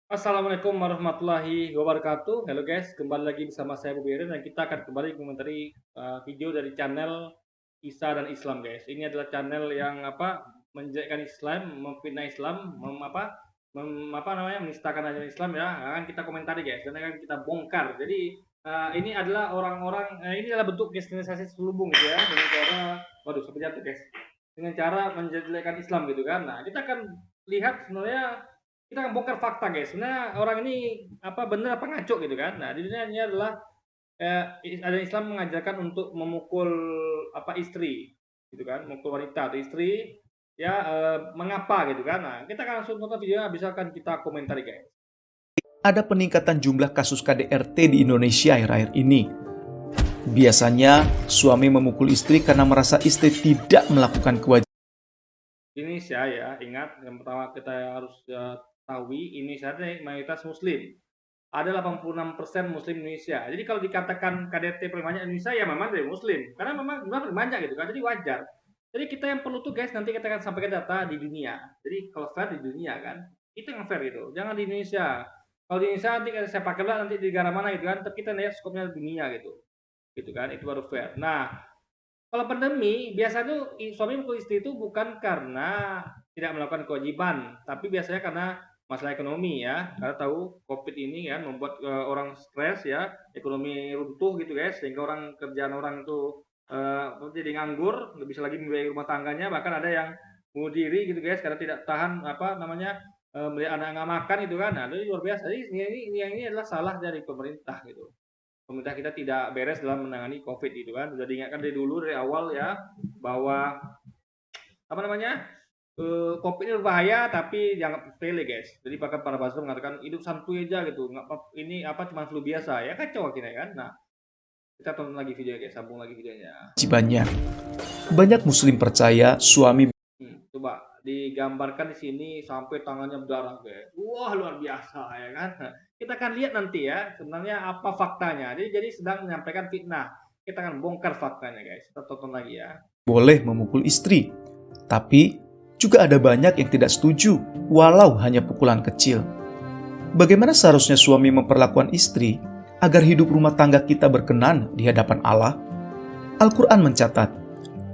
Assalamualaikum warahmatullahi wabarakatuh. Halo guys, kembali lagi bersama saya Bobi Eren dan kita akan kembali mengomentari video dari channel Isa dan Islam guys. Ini adalah channel yang menjelekkan Islam, memfitnah Islam, menistakan ajaran Islam ya. Akan kita komentari guys dan akan kita bongkar. Jadi ini adalah ini adalah bentuk kristenisasi selubung gitu ya dengan cara waduh sampai jatuh guys. Dengan cara menjelekkan Islam gitu kan. Nah, kita akan lihat sebenarnya kita akan bongkar fakta guys. Sebenarnya orang ini benar apa ngaco gitu kan. Nah, di dunia ini adalah ada Islam mengajarkan untuk memukul istri gitu kan, memukul wanita atau istri ya mengapa gitu kan. Nah, kita akan langsung nonton videonya bisa akan kita komentari guys. Ada peningkatan jumlah kasus KDRT di Indonesia akhir-akhir ini. Biasanya, suami memukul istri karena merasa istri tidak melakukan kewajiban. Indonesia ya, ingat yang pertama kita harus tahu Indonesia ini mayoritas muslim. Ada 86% muslim Indonesia. Jadi kalau dikatakan KDRT paling banyak Indonesia ya memang dari muslim. Karena memang paling banyak gitu kan. Jadi wajar. Jadi kita yang perlu tuh guys nanti kita akan sampaikan data di dunia. Jadi kalau fair di dunia kan, itu yang fair gitu. Jangan di Indonesia. Kalau di Indonesia nanti saya pakai lah nanti di negara mana gitu kan. Tapi kita lihat skopnya dunia gitu. Gitu kan, itu baru fair. Nah, kalau pandemi biasa tuh suami mukul istri itu bukan karena tidak melakukan kewajiban, tapi biasanya karena masalah ekonomi ya. Karena tahu Covid ini kan membuat orang stres ya, ekonomi runtuh gitu guys, sehingga kerjaan orang itu jadi nganggur, nggak bisa lagi membiayai rumah tangganya, bahkan ada yang bunuh diri gitu guys karena tidak tahan melihat anak nggak makan itu kan. Nah, itu luar biasa. Jadi ini adalah salah dari pemerintah gitu. Pemerintah kita tidak beres dalam menangani COVID itu kan. Sudah diingatkan dari dulu dari awal ya bahwa apa namanya COVID ini berbahaya tapi dianggap sepele guys. Jadi bahkan para pastor mengatakan hidup santuy aja gitu. Nggak ini cuma flu biasa ya kacau akhirnya kan. Nah kita tonton lagi videonya guys, sambung lagi videonya. Banyak muslim percaya suami Coba digambarkan di sini sampai tangannya berdarah guys. Wah luar biasa ya kan. Nah, kita akan lihat nanti ya sebenarnya apa faktanya. Jadi sedang menyampaikan fitnah. Kita akan bongkar faktanya guys. Kita tonton lagi ya. boleh memukul istri, tapi juga ada banyak yang tidak setuju, walau hanya pukulan kecil. Bagaimana seharusnya suami memperlakukan istri agar hidup rumah tangga kita berkenan di hadapan Allah? Al-Quran mencatat,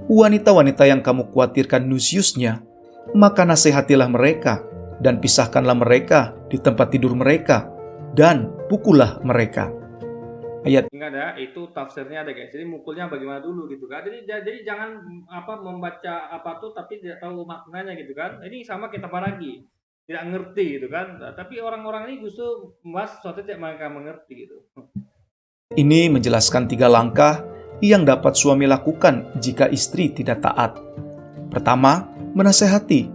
wanita-wanita yang kamu khawatirkan nusyusnya, maka nasihatilah mereka dan pisahkanlah mereka di tempat tidur mereka dan pukullah mereka. Ayat Ingat ya, itu tafsirnya ada guys. Jadi mukulnya bagaimana dulu gitu kan. Jadi jangan membaca apa tuh tapi tidak tahu maknanya gitu kan. Ini sama kita lagi tidak ngerti gitu kan. Nah, tapi orang-orang ini justru membahas sesuatu tidak mereka mengerti gitu. ini menjelaskan 3 langkah yang dapat suami lakukan jika istri tidak taat. Pertama, menasehati.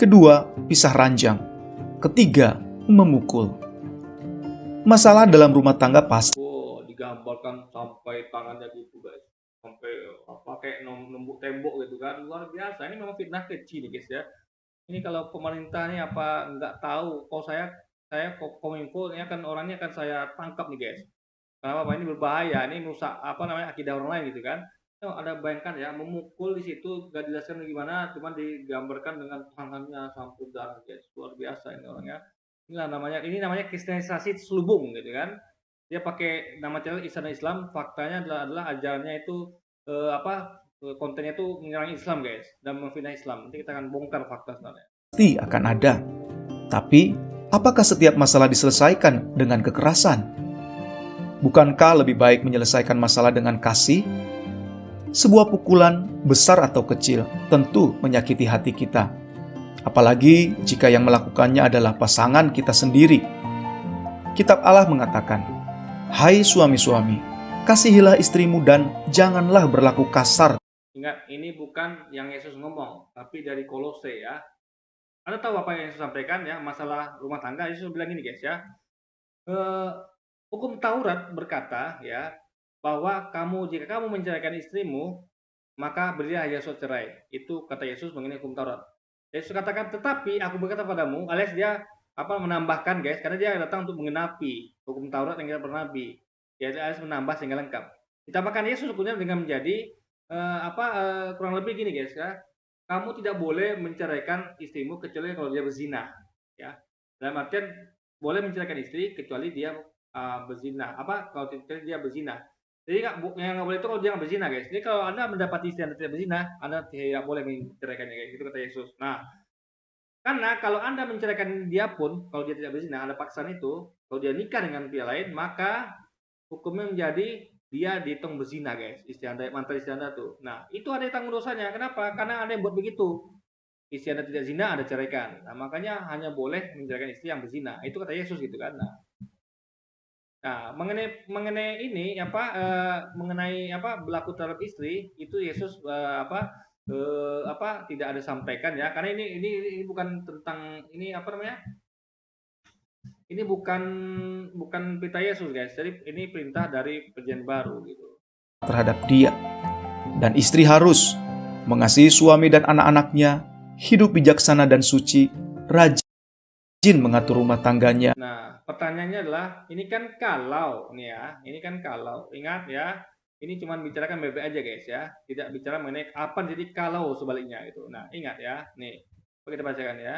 Kedua, pisah ranjang. Ketiga, memukul. Masalah dalam rumah tangga pasti Oh, digambarkan sampai tangannya gitu guys. Sampai kayak nembuk tembok gitu kan. Luar biasa. Ini memang fitnah kecil nih guys ya. Ini kalau pemerintah nih apa nggak tahu. Kalau saya kominfo ini akan orangnya akan saya tangkap nih guys. Kenapa Pak? Ini berbahaya. Ini merusak akidah orang lain gitu kan. Tuh, ada bayangkan ya memukul di situ gak dijelaskan gimana, cuma digambarkan dengan tangannya sampai darah guys. Luar biasa ini orangnya. Ini namanya kristenisasi selubung gitu kan. Dia pakai nama channel Ihsan Islam, faktanya adalah ajarannya itu kontennya itu menyerang Islam guys dan memfitnah Islam. Nanti kita akan bongkar fakta sebenarnya. akan ada. Tapi, apakah setiap masalah diselesaikan dengan kekerasan? Bukankah lebih baik menyelesaikan masalah dengan kasih? Sebuah pukulan, besar atau kecil, tentu menyakiti hati kita. Apalagi jika yang melakukannya adalah pasangan kita sendiri. Kitab Allah mengatakan, "Hai suami-suami, kasihilah istrimu dan janganlah berlaku kasar." Ingat, ini bukan yang Yesus ngomong, tapi dari Kolose ya. Anda tahu apa yang Yesus sampaikan ya, masalah rumah tangga. Yesus bilang gini guys ya, eh, hukum Taurat berkata ya, bahwa jika kamu menceraikan istrimu, maka berilah Yesus cerai. Itu kata Yesus mengenai hukum Taurat. Yesus katakan, tetapi aku berkata padamu, alias dia menambahkan guys, karena dia datang untuk mengenapi hukum Taurat yang kita bernabi. Dia alias menambah sehingga lengkap. Ditambahkan Yesus sebenarnya dengan menjadi kurang lebih gini guys ya, kamu tidak boleh menceraikan istrimu kecuali kalau dia berzina ya. Dalam artian boleh menceraikan istri kecuali dia berzina. Kalau dia berzina. Jadi yang nggak boleh itu kalau dia nggak berzina, guys. Jadi kalau Anda mendapati istri Anda tidak berzina, Anda tidak boleh menceraikannya, guys. Itu kata Yesus. Nah, karena kalau Anda menceraikan dia pun, kalau dia tidak berzina, Anda paksakan itu, kalau dia nikah dengan pria lain, maka hukumnya menjadi dia dihitung berzina, guys. Istri Anda, mantan istri Anda tuh. Nah, itu ada yang tanggung dosanya. Kenapa? Karena Anda yang buat begitu. Istri Anda tidak zina, Anda ceraikan. Nah, makanya hanya boleh menceraikan istri yang berzina. Itu kata Yesus gitu kan. Nah, mengenai ini mengenai berlaku terhadap istri itu Yesus tidak ada sampaikan ya, karena ini bukan tentang ini apa namanya, ini bukan perintah Yesus, guys. Jadi ini perintah dari perjanjian baru gitu. terhadap dia. Dan istri harus mengasihi suami dan anak-anaknya, hidup bijaksana dan suci, rajin mengatur rumah tangganya. Nah, pertanyaannya adalah, ini kan kalau nih ya, ini kan kalau, ingat ya, ini cuma bicarakan BB aja, guys ya, tidak bicara mengenai apa jadi kalau sebaliknya gitu. Nah, ingat ya, nih, kita bacakan ya.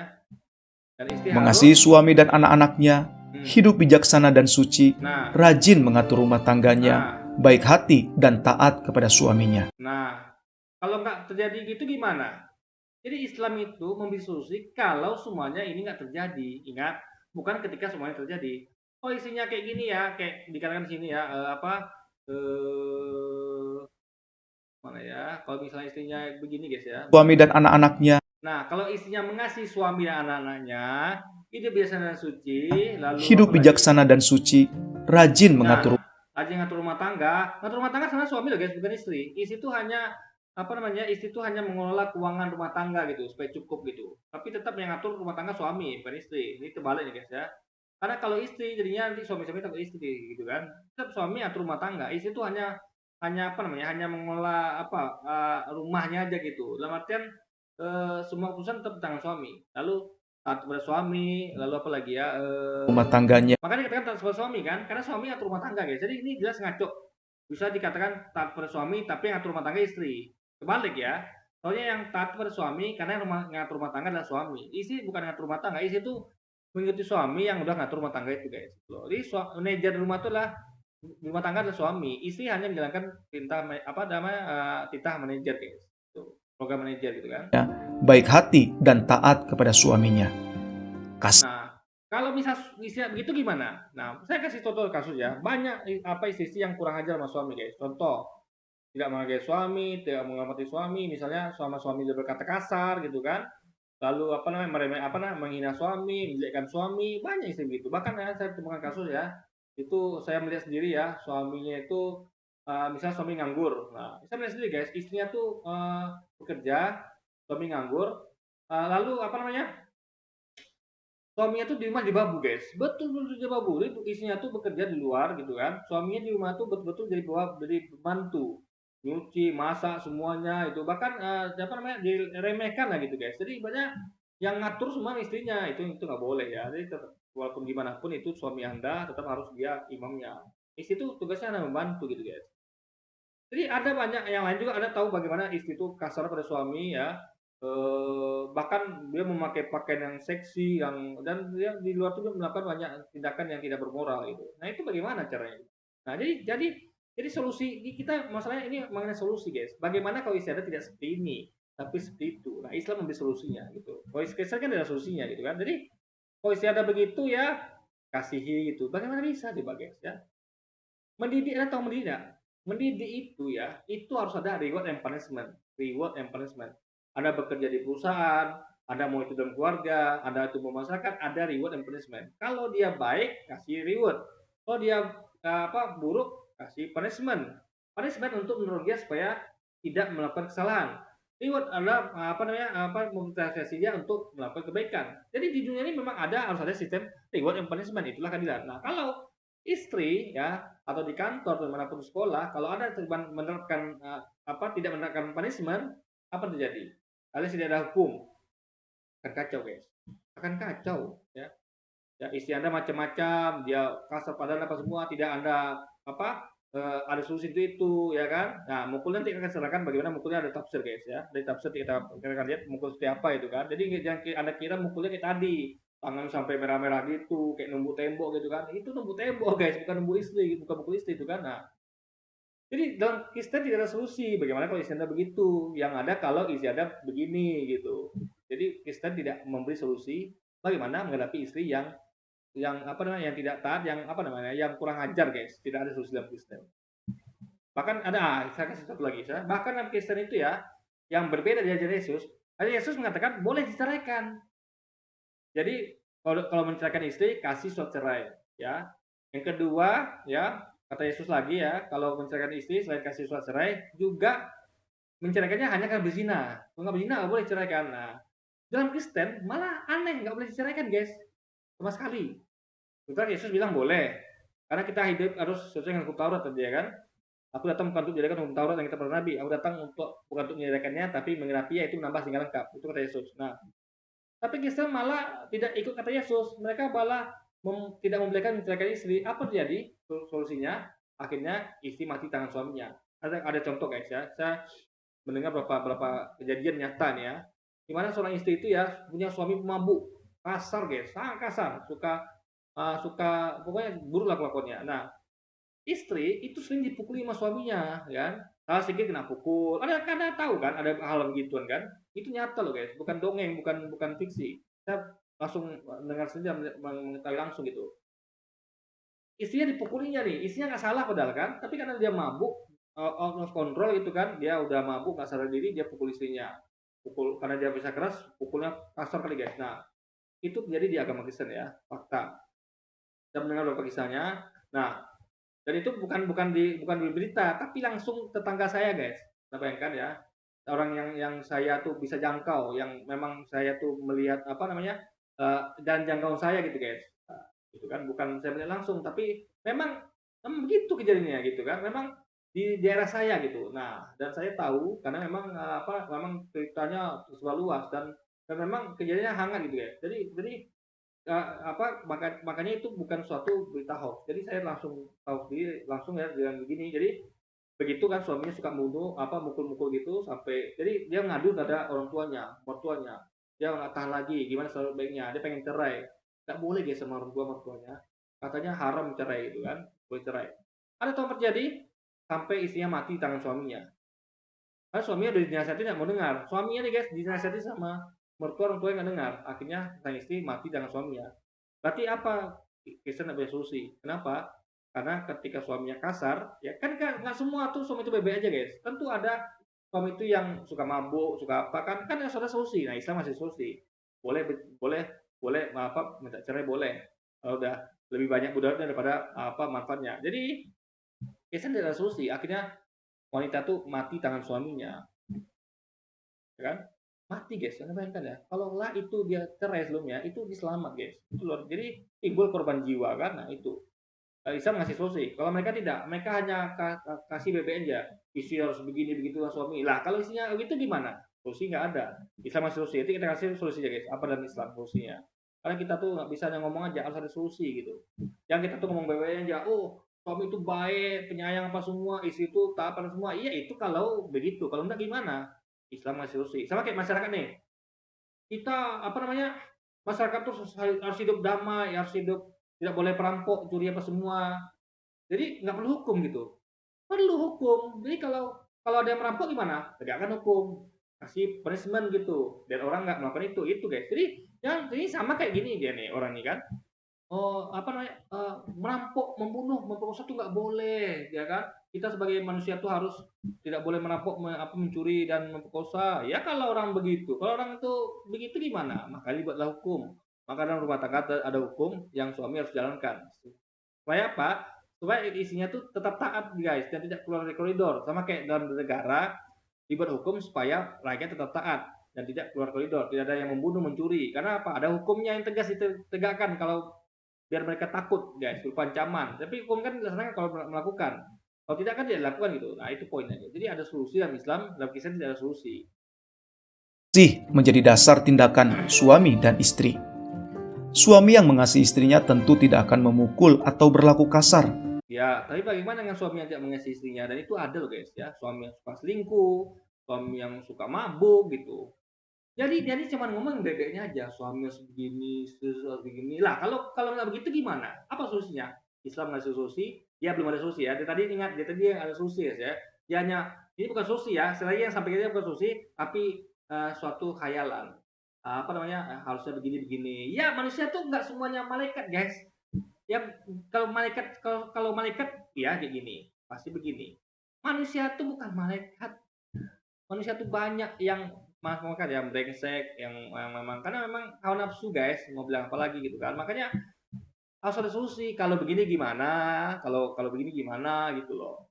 Dan istri Mengasihi harus suami dan anak-anaknya, hidup bijaksana dan suci, Nah, rajin mengatur rumah tangganya, nah, baik hati dan taat kepada suaminya. nah, kalau nggak terjadi gitu gimana? Jadi Islam itu memberi solusi kalau semuanya ini nggak terjadi. Ingat, bukan ketika semuanya terjadi. Oh, isinya kayak gini ya, kayak dikatakan di sini ya, mana ya? Kalau misalnya istrinya begini, guys ya. Suami dan anak-anaknya, Nah, kalau istrinya mengasihi suami dan anak-anaknya, hidup bijaksana dan suci, lalu hidup apa lagi? bijaksana dan suci, rajin mengatur Rajin ngatur rumah tangga. Ngatur rumah tangga sebenarnya suami loh, guys, bukan istri. Istri itu hanya istri itu hanya mengelola keuangan rumah tangga gitu supaya cukup gitu. Tapi tetap yang ngatur rumah tangga suami, bukan istri. Ini terbalik nih, guys ya. Karena kalau istri jadinya nanti suami-suami takut istri gitu kan. Tetap suami ngatur rumah tangga. Istri itu hanya hanya hanya mengelola rumahnya aja gitu. Dalam artian semua keputusan tetap di tangan suami. Lalu taat kepada suami, lalu apa lagi ya? rumah tangganya. Makanya dikatakan taat kepada suami kan, karena suami ngatur rumah tangga, guys. Jadi ini jelas ngaco. Bisa dikatakan taat kepada suami, tapi yang ngatur rumah tangga istri. Kebalik ya. Soalnya yang taat kepada suami, karena ngatur rumah tangga adalah suami. Istri bukan ngatur rumah tangga, istri itu mengikuti suami yang udah ngatur rumah tangga itu, guys. Jadi manajer rumah itu adalah rumah tangga adalah suami. Istri hanya menjalankan perintah titah manajer, guys. Itu program manajer gitu kan. Baik hati dan taat kepada suaminya. Nah, kalau misal begitu gimana? Nah, saya kasih contoh kasus ya. Banyak istri yang kurang ajar sama suami, guys. Contoh, tidak menghargai suami, tidak menghormati suami, misalnya sama suami dia berkata kasar gitu kan. Lalu menghina suami, menjelekkan suami, banyak istri begitu. Bahkan ya, saya temukan kasus ya. Itu saya melihat sendiri ya, suaminya itu misalnya suami nganggur. Nah, saya melihat sendiri, guys, istrinya tuh bekerja, suami nganggur. Lalu suaminya tuh di rumah dibabu, guys. Betul-betul dibabu. Itu isinya tuh bekerja di luar gitu kan. Suaminya di rumah tuh betul-betul jadi pembantu. Nyuci, masak semuanya itu. Bahkan diremehkan lah gitu, guys. Jadi banyak yang ngatur semua istrinya. Itu nggak boleh ya. Jadi tetap, walaupun gimana pun itu suami Anda tetap harus dia imamnya. Istri itu tugasnya hanya membantu gitu, guys. Jadi ada banyak yang lain juga, Anda tahu bagaimana istri itu kasar pada suami ya. Bahkan dia memakai pakaian yang seksi dan dia di luar itu melakukan banyak tindakan yang tidak bermoral gitu. Nah, itu bagaimana caranya? Nah, jadi solusi kita masalahnya ini mengenai solusi, guys. Bagaimana kalau istri Anda tidak seperti ini, tapi seperti itu. Nah, Islam memberi solusinya gitu. Kalau istri kan ada solusinya gitu kan. Jadi kalau istri Anda begitu ya kasihi gitu. Bagaimana bisa coba, guys ya? Mendidik, Anda tahu mendidik nggak? Mendidik itu ya, itu harus ada reward and punishment. Reward and punishment. Anda bekerja di perusahaan, Anda mau itu dalam keluarga, Anda itu mau masyarakat, ada reward and punishment. Kalau dia baik, kasih reward. Kalau dia buruk, kasih punishment. Punishment untuk mendorong dia supaya tidak melakukan kesalahan. Reward adalah motivasi dia untuk melakukan kebaikan. Jadi di dunia ini memang harus ada sistem reward and punishment. Itulah keadilan. Nah, kalau istri ya atau di kantor atau dimanapun sekolah, kalau ada menerapkan tidak menerapkan punishment, apa terjadi? Alias tidak ada hukum, akan kacau, guys. Akan kacau ya. Ya, istri Anda macam-macam, dia kasar padahal apa semua, tidak Anda ada solusi itu ya kan. Nah, mukul nanti akan serahkan bagaimana mukulnya, ada tafsir, guys ya. Dari tafsir kita akan lihat mukul seperti apa itu kan. Jadi jangan Anda kira mukulnya kayak tadi. tangan sampai merah-merah gitu, kayak numbuk tembok gitu kan. Itu numbuk tembok guys, bukan numbuk istri, bukan pukul istri itu kan. Nah, jadi dalam Kristen tidak ada solusi. Bagaimana kalau istiadat begitu? Yang ada kalau istiadat begini gitu. Jadi Kristen tidak memberi solusi bagaimana menghadapi istri yang apa namanya yang tidak taat, yang apa namanya yang kurang ajar guys. Tidak ada solusi dalam Kristen. Bahkan ada, saya kasih satu lagi, bahkan dalam Kristen itu ya, yang berbeda dari ajaran Yesus, ada Yesus mengatakan boleh diceraikan. Jadi kalau menceraikan istri kasih surat cerai, ya. Yang kedua, ya kata Yesus lagi ya, kalau menceraikan istri selain kasih surat cerai, juga menceraikannya hanya karena berzina. Kalau nggak berzina nggak boleh ceraikan. Nah, dalam Kristen malah aneh nggak boleh diceraikan guys, sama sekali. Sementara Yesus bilang boleh, karena kita hidup harus sesuai dengan hukum Taurat tadi ya kan. Aku datang bukan untuk menjadikan hukum Taurat yang kita para nabi. Aku datang bukan untuk menyediakannya, tapi menggenapi yaitu menambah sehingga lengkap. Itu kata Yesus. Nah, tapi Kristen malah tidak ikut kata Yesus. Mereka malah tidak membolehkan menceraikan istri. Apa terjadi? Solusinya akhirnya istri mati tangan suaminya. Ada contoh guys ya. Saya mendengar beberapa kejadian nyata nih ya. Di mana seorang istri itu ya punya suami pemabuk, kasar guys, sangat kasar, suka pokoknya buruk lah kelakuannya. Nah, istri itu sering dipukuli sama suaminya, kan? Salah sedikit kena pukul. Ada tahu kan, ada hal begituan kan? Itu nyata loh guys, bukan dongeng, bukan fiksi. Saya langsung dengar saja mengetahui langsung gitu. Istrinya dipukulinya nih, istrinya nggak salah padahal kan, tapi karena dia mabuk, out of control gitu kan, dia udah mabuk nggak sadar diri, dia pukul istrinya. Pukul karena dia bisa keras, pukulnya kasar kali guys. Nah, itu terjadi di agama Kristen ya, fakta. Saya mendengar beberapa kisahnya. Nah, dan itu bukan di berita, tapi langsung tetangga saya guys. Nah, bayangkan ya, orang yang saya tuh bisa jangkau, yang memang saya tuh melihat apa namanya dan jangkauan saya gitu guys. Nah, itu kan bukan saya melihat langsung, tapi memang begitu kejadiannya gitu kan. Memang di daerah saya gitu. Nah, dan saya tahu karena memang memang ceritanya tersebar luas dan memang kejadiannya hangat gitu guys. Jadi makanya itu bukan suatu berita hoax. Jadi saya langsung tahu sendiri langsung ya dengan begini. Jadi begitu kan suaminya suka mukul-mukul gitu sampai jadi dia ngadu pada orang tuanya, mertuanya. Dia nggak tahan lagi, gimana sebaiknya? Dia pengen cerai. Nggak boleh guys sama orang tua mertuanya. Katanya haram cerai gitu kan, boleh cerai. Ada tahu terjadi sampai istrinya mati di tangan suaminya. Karena suaminya udah dinasihati nggak mau dengar. Suaminya nih guys dinasihati sama mertua orang tua yang nggak dengar. Akhirnya sang istri mati dengan suaminya. Berarti apa? Kristen nggak punya solusi. Kenapa? Karena ketika suaminya kasar, ya kan nggak semua tuh suami itu bebek aja guys. Tentu ada suami itu yang suka mabuk, suka apa kan harus ada solusi. Nah Islam masih solusi. Boleh minta cerai boleh. Kalau udah lebih banyak mudaratnya daripada manfaatnya. Jadi Kristen tidak ada solusi. Akhirnya wanita tuh mati tangan suaminya, ya kan? Mati guys, karena bayangkan ya, kalau lah itu dia cerai sebelumnya, itu diselamat guys. Itu loh, jadi timbul korban jiwa kan, nah itu. Islam ngasih solusi. Kalau mereka tidak, mereka hanya kasih BBN aja. Istri harus begini begitu suami. Lah kalau isinya begitu gimana? Solusi nggak ada. Islam ngasih solusi. Itu kita kasih solusi ya guys. Apa dalam Islam solusinya? Karena kita tuh nggak bisa hanya ngomong aja, harus ada solusi gitu. Yang kita tuh ngomong BBN aja, oh suami itu baik, penyayang apa semua, istri itu taat apa semua. Iya itu kalau begitu. Kalau enggak gimana? Islam ngasih solusi. Sama kayak masyarakat nih. Kita apa namanya? Masyarakat tuh harus hidup damai, harus hidup tidak boleh perampok, curi apa semua. Jadi nggak perlu hukum gitu. Perlu hukum. Jadi kalau ada yang merampok gimana? Tegakkan hukum. Kasih punishment gitu. Dan orang nggak melakukan itu guys. Jadi ini sama kayak gini dia nih orang ini kan. Merampok, membunuh, memperkosa itu nggak boleh, ya kan? Kita sebagai manusia tuh harus tidak boleh merampok, mencuri dan memperkosa. Ya kalau orang begitu, kalau orang itu begitu gimana? Maka dibuatlah hukum. Maka dalam rumah tangga ada hukum yang suami harus jalankan. Supaya apa? Supaya isinya tuh tetap taat guys dan tidak keluar dari koridor. Sama kayak dalam negara dibuat hukum supaya rakyat tetap taat dan tidak keluar koridor. Tidak ada yang membunuh, mencuri. Karena apa? Ada hukumnya yang tegas ditegakkan kalau biar mereka takut guys, berupa ancaman. Tapi hukum kan dilaksanakan kalau melakukan. Kalau tidak kan tidak dilakukan gitu. Nah itu poinnya. Jadi ada solusi dalam Islam, dalam Kristen tidak ada solusi. Kasih menjadi dasar tindakan suami dan istri. Suami yang mengasihi istrinya tentu tidak akan memukul atau berlaku kasar. Ya, tapi bagaimana dengan suami yang tidak mengasihi istrinya? Dan itu ada loh guys ya, suami yang suka selingkuh, suami yang suka mabuk gitu. Jadi cuma ngomong bebeknya aja, suami harus begini, istri harus begini. Lah kalau kalau nggak begitu gimana? Apa solusinya? Islam ngasih solusi, ya belum ada solusi ya. Dia tadi yang ada solusi ya. Dia hanya ini bukan solusi ya. Selagi yang sampai dia bukan solusi, tapi suatu khayalan. Apa namanya? Harusnya begini-begini. Ya manusia tuh nggak semuanya malaikat, guys. Ya kalau malaikat ya kayak gini, pasti begini. Manusia tuh bukan malaikat. Manusia tuh banyak yang makan yang brengsek yang memang karena memang hawa nafsu guys mau bilang apa lagi gitu kan makanya harus ada solusi kalau begini gimana kalau kalau begini gimana gitu loh.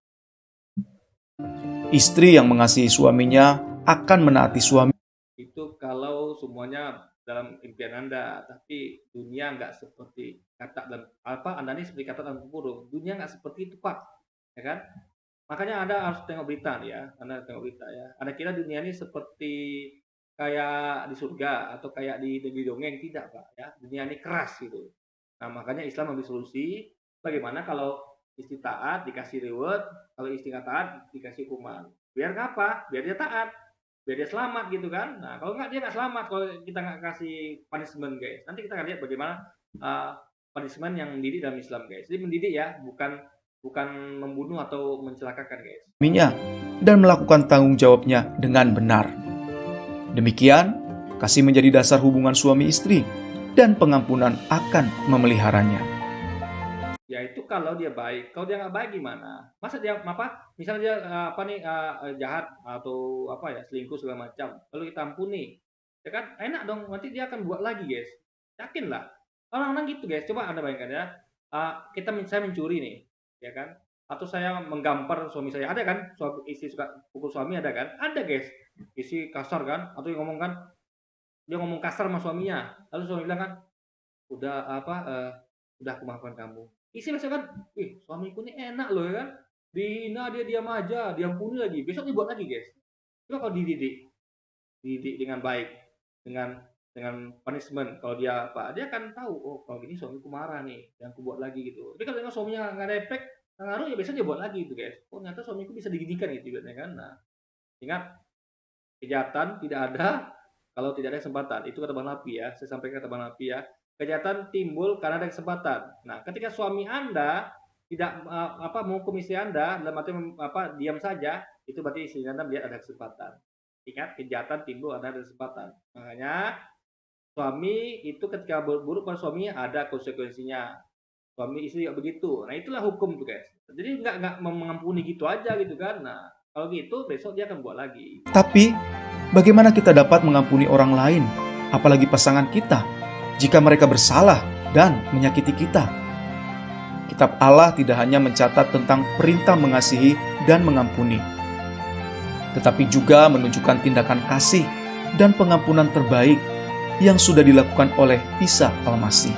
Istri yang mengasihi suaminya akan menaati suami. Itu kalau semuanya dalam impian Anda, tapi dunia nggak seperti kata dan apa Anda ini seperti kata dan burung. Dunia nggak seperti itu Pak, ya kan? Makanya Anda harus tengok berita nih ya, Anda tengok berita ya. Anda kira dunia ini seperti kayak di surga atau kayak di negeri dongeng, tidak Pak ya. Dunia ini keras gitu. Nah, makanya Islam memberi solusi bagaimana kalau istri taat dikasih reward, kalau istri nggak taat dikasih hukuman. Biar apa? Biar dia taat, biar dia selamat gitu kan. Nah, kalau nggak dia nggak selamat kalau kita nggak kasih punishment guys. Nanti kita akan lihat bagaimana uh, punishment yang mendidik dalam Islam guys. Jadi mendidik ya, bukan bukan membunuh atau mencelakakan guys. Suaminya dan melakukan tanggung jawabnya dengan benar. Demikian, kasih menjadi dasar hubungan suami istri dan pengampunan akan memeliharanya. Ya itu kalau dia baik. Kalau dia nggak baik gimana? Masa dia apa? Misalnya dia apa nih jahat atau apa ya selingkuh segala macam. Lalu kita ampuni, ya kan? Enak dong. Nanti dia akan buat lagi guys. Yakin lah. Orang-orang gitu guys. Coba anda bayangkan ya. Saya mencuri nih, ya kan? Atau saya menggampar suami saya. Ada kan? Istri suka pukul suami ada kan? Ada guys. Istri kasar kan? Atau yang ngomong kan? Dia ngomong kasar sama suaminya. Lalu suami bilang kan, udah apa? Udah aku maafkan kamu. Isi besok kan, suamiku ini enak loh ya kan. Dihina dia diam aja, diampuni lagi. Besok dibuat lagi guys. Coba kalau dididik dengan baik, dengan punishment. Kalau dia apa, dia akan tahu. Oh kalau gini suamiku marah nih, yang aku buat lagi gitu. Tapi kalau dengan suaminya nggak ada efek, nggak ngaruh ya biasanya dia buat lagi gitu guys. Oh ternyata suamiku bisa dididikan gitu ya kan. Nah ingat kejahatan tidak ada kalau tidak ada kesempatan. Itu kata Bang Lapi ya. Saya sampaikan kata Bang Lapi ya. Kejahatan timbul karena ada kesempatan. Nah, ketika suami Anda tidak menghukum istri Anda dalam arti diam saja, itu berarti istri Anda melihat ada kesempatan. Ingat, kejahatan timbul karena ada kesempatan. Makanya suami itu ketika buruk pada suami ada konsekuensinya. Suami istri juga begitu. Nah, itulah hukum tuh, guys. Jadi nggak mengampuni gitu aja gitu kan. Nah, kalau gitu besok dia akan buat lagi. Tapi, bagaimana kita dapat mengampuni orang lain, apalagi pasangan kita, jika mereka bersalah dan menyakiti kita? Kitab Allah tidak hanya mencatat tentang perintah mengasihi dan mengampuni, tetapi juga menunjukkan tindakan kasih dan pengampunan terbaik yang sudah dilakukan oleh Isa Al-Masih.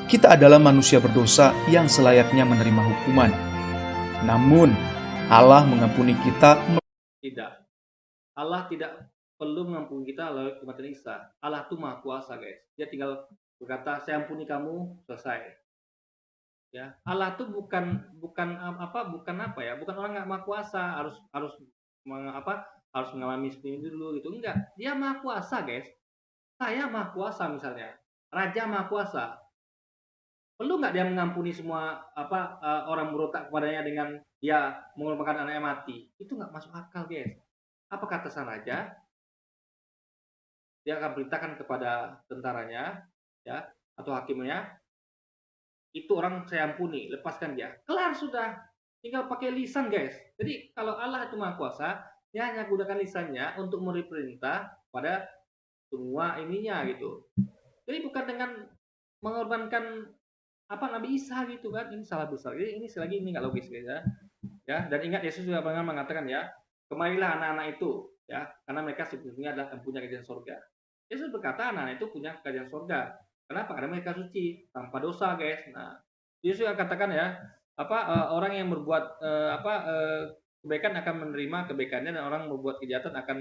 Kita adalah manusia berdosa yang selayaknya menerima hukuman. Namun, Allah mengampuni kita. Tidak. Allah tidak perlu mengampuni kita oleh kematian Isa. Allah itu Maha Kuasa, guys. Dia tinggal berkata, "Saya ampuni kamu," selesai. Ya, Allah itu bukan apa ya? Bukan orang nggak Maha Kuasa, harus harus mengalami seperti ini dulu gitu. Enggak. Dia Maha Kuasa, guys. Saya Maha Kuasa misalnya. Raja Maha Kuasa. Perlu nggak dia mengampuni semua orang berontak kepadanya dengan dia mengorbankan anaknya mati? Itu nggak masuk akal, guys. Apa kata sang raja? Dia akan perintahkan kepada tentaranya, ya, atau hakimnya, itu orang saya ampuni, lepaskan dia. Kelar sudah. Tinggal pakai lisan, guys. Jadi kalau Allah itu Maha Kuasa, dia hanya gunakan lisannya untuk memberi perintah pada semua ininya gitu. Jadi bukan dengan mengorbankan Nabi Isa gitu kan, ini salah besar. Jadi ini selagi ini nggak logis guys ya. Ya, dan ingat Yesus juga pernah mengatakan ya, kemarilah anak-anak itu ya, karena mereka sebetulnya adalah yang punya kerajaan surga. Yesus berkata anak-anak itu punya kerajaan surga. Kenapa? Karena mereka suci, tanpa dosa guys. Nah, Yesus juga katakan ya, orang yang berbuat kebaikan akan menerima kebaikannya dan orang yang berbuat kejahatan akan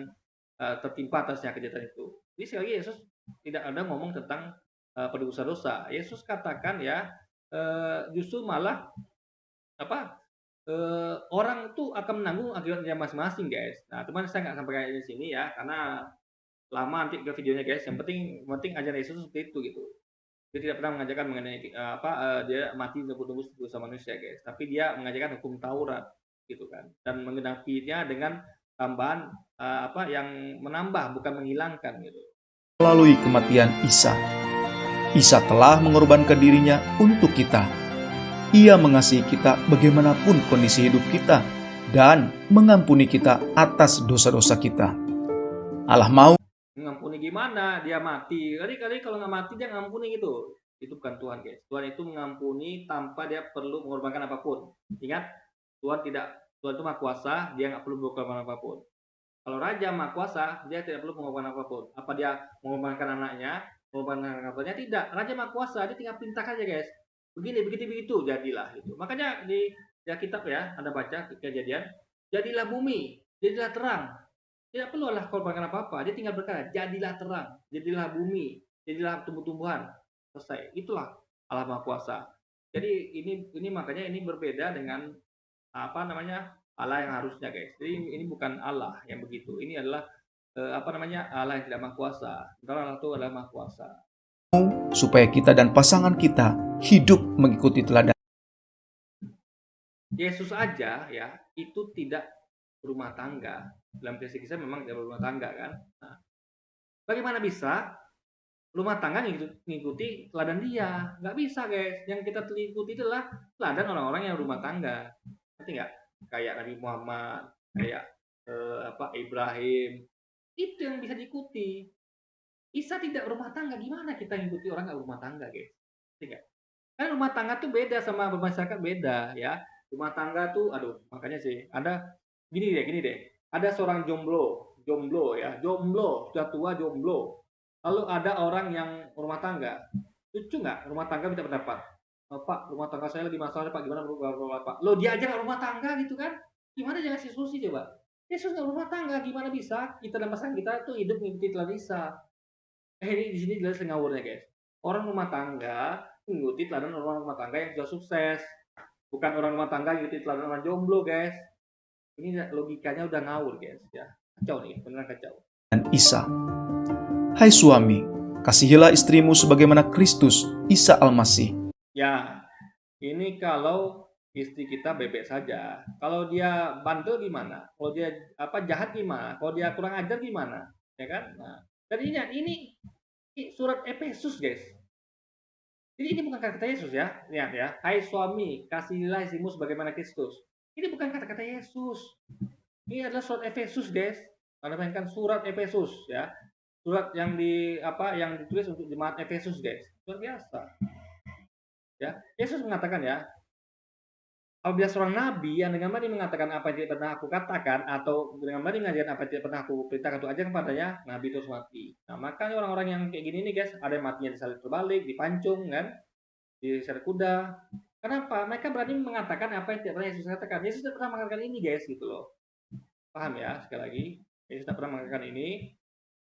tertimpa atasnya kejahatan itu. Jadi sekali lagi Yesus tidak ada ngomong tentang penebus dosa. Yesus katakan ya, justru malah orang itu akan menanggung akibatnya masing-masing, guys. Nah, cuman saya nggak sampai kayak di sini ya, karena lama nanti ke videonya guys. Yang penting ajaran Yesus seperti itu gitu. Dia tidak pernah mengajarkan mengenai dia mati tebus-tebus dosa manusia guys. Tapi dia mengajarkan hukum Taurat gitu kan. Dan menggenapinya dengan tambahan yang menambah bukan menghilangkan gitu. Melalui kematian Isa, Isa telah mengorbankan dirinya untuk kita. Ia mengasihi kita bagaimanapun kondisi hidup kita dan mengampuni kita atas dosa-dosa kita. Allah mau Mengampuni gimana? Dia mati. Kali-kali kalau nggak mati dia ngampuni gitu. Itu bukan Tuhan guys. Tuhan itu mengampuni tanpa dia perlu mengorbankan apapun. Ingat, Tuhan itu Maha Kuasa, dia nggak perlu mengorbankan apapun. Kalau Raja Maha Kuasa, dia tidak perlu mengorbankan apapun. Apa dia mengorbankan anaknya? Mengorbankan katanya? Tidak. Raja Maha Kuasa, dia tinggal perintah aja guys. Begini, begitu, jadilah gitu. Makanya di kitab ya, Anda baca Kejadian, jadilah bumi, jadilah terang. Tidak perlu Allah korbankan apa-apa. Dia tinggal berkata, jadilah terang, jadilah bumi, jadilah tumbuh-tumbuhan. Selesai. Itulah Allah Maha Kuasa. Jadi ini makanya ini berbeda dengan Allah yang harusnya guys. Jadi ini bukan Allah yang begitu. Ini adalah Allah yang tidak Maha Kuasa. Sementara Allah itu adalah Maha Kuasa. supaya kita dan pasangan kita hidup mengikuti teladan. Yesus aja ya itu tidak berumah tangga. Dalam kisah memang tidak berumah tangga kan. Nah, bagaimana bisa rumah tangga mengikuti teladan dia? Nggak bisa guys. Yang kita ikuti adalah teladan orang-orang yang rumah tangga. Ngerti nggak? Kayak Nabi Muhammad, kayak Ibrahim. Itu yang bisa diikuti. Isa tidak rumah tangga, gimana kita ngikuti orang nggak rumah tangga guys? Ngerti nggak? Kan rumah tangga tuh beda sama bermasyarakat beda ya. Rumah tangga tuh, makanya sih ada gini deh. Ada seorang jomblo ya, sudah tua jomblo. Lalu ada orang yang rumah tangga. Lucu nggak? Rumah tangga minta pendapat. Pak, rumah tangga saya lagi masalah Pak, gimana Pak? Lo dia aja nggak rumah tangga gitu kan? Gimana dia ngasih solusi coba? Yesus nggak rumah tangga, gimana bisa kita dan pasangan kita tuh hidup mengikuti teladan Isa? Ini di sini jelas ngawurnya guys. Orang rumah tangga mengikuti teladan orang rumah tangga yang sudah sukses. Bukan orang rumah tangga mengikuti teladan orang jomblo guys. Ini logikanya udah ngawur guys ya. Kacau nih, beneran kacau. Dan Isa, hai suami, kasihilah istrimu sebagaimana Kristus, Isa Almasih. Ya, ini kalau istri kita bebek saja. Kalau dia bandel gimana? Kalau dia jahat gimana? Kalau dia kurang ajar gimana? Ya kan? Nah, dan ini surat Efesus guys. Jadi ini bukan kata-kata Yesus ya. Lihat ya. Hai suami, kasihilah istrimu sebagaimana Kristus. Ini bukan kata-kata Yesus. Ini adalah surat Efesus guys. Anda mainkan surat Efesus ya. Surat yang ditulis untuk jemaat Efesus guys. Luar biasa. Ya, Yesus mengatakan ya, apabila seorang nabi yang dengan benar mengatakan apa yang tidak pernah aku katakan atau dengan benar mengajarkan apa yang tidak pernah aku perintahkan untuk ajarkan kepadanya, nabi terus mati. Nah, makanya orang-orang yang kayak gini nih guys, ada yang matinya disalib terbalik, dipancung kan, disalib kuda. Kenapa? Mereka berani mengatakan apa yang tidak pernah Yesus katakan. Yesus tidak pernah mengatakan ini guys, gitu loh. Paham ya? Sekali lagi, Yesus tidak pernah mengatakan ini.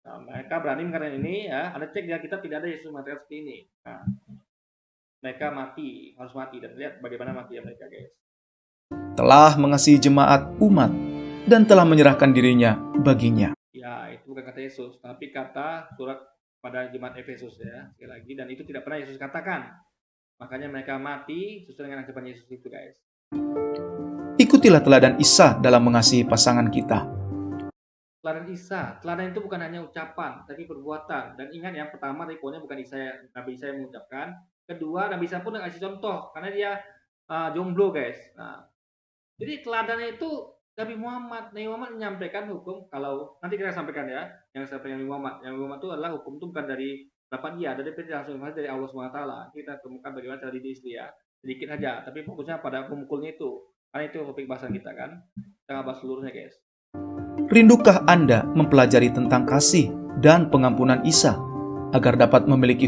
Nah, mereka berani mengatakan ini ya. Ada cek di Alkitab tidak ada Yesus mengatakan seperti ini. Nah, mereka harus mati, dan lihat bagaimana mati mereka guys. Telah mengasihi jemaat umat dan telah menyerahkan dirinya baginya. Ya, itu bukan kata Yesus, tapi kata surat pada jemaat Efesus ya, sekali lagi, dan itu tidak pernah Yesus katakan. Makanya mereka mati sesuai dengan ajaran Yesus itu guys. Ikutilah teladan Isa dalam mengasihi pasangan kita. Teladan Isa, teladan itu bukan hanya ucapan, tapi perbuatan. Dan ingat yang pertama, poinnya bukan Nabi Isa yang mengucapkan. Kedua, Nabi Isa pun ngasih contoh, karena dia jomblo guys. Nah, jadi teladannya itu Nabi Muhammad menyampaikan hukum. Kalau nanti kita sampaikan ya, yang sampaikan Nabi Muhammad. Yang Nabi Muhammad itu adalah hukum itu bukan dari dapat dia, dari langsung dari Allah SWT. Kita temukan bagaimana cara didik istri ya, sedikit saja, tapi fokusnya pada pemukulnya itu. Karena itu topik bahasan kita kan. Kita nggak bahas seluruhnya guys. Rindukah Anda mempelajari tentang kasih dan pengampunan Isa agar dapat memiliki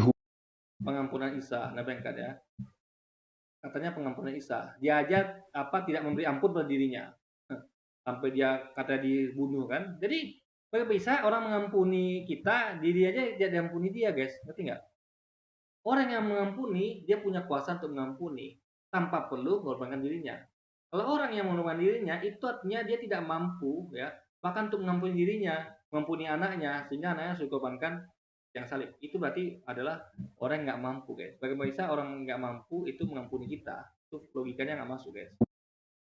pengampunan Isa, bayangkan ya. Katanya pengampunan Isa. Dia aja tidak memberi ampun pada dirinya. Sampai dia katanya dibunuh kan. Jadi bagaimana bisa orang mengampuni kita, diri aja dia diampuni dia guys. Ngerti nggak? Orang yang mengampuni, dia punya kuasa untuk mengampuni tanpa perlu mengorbankan dirinya. Kalau orang yang mengorbankan dirinya, itu artinya dia tidak mampu ya, bahkan untuk mengampuni dirinya. mengampuni anaknya sehingga anaknya harus dikorbankan yang salib. Itu berarti adalah orang yang nggak mampu, guys. Bagaimana bisa orang nggak mampu itu mengampuni kita? Itu logikanya nggak masuk, guys.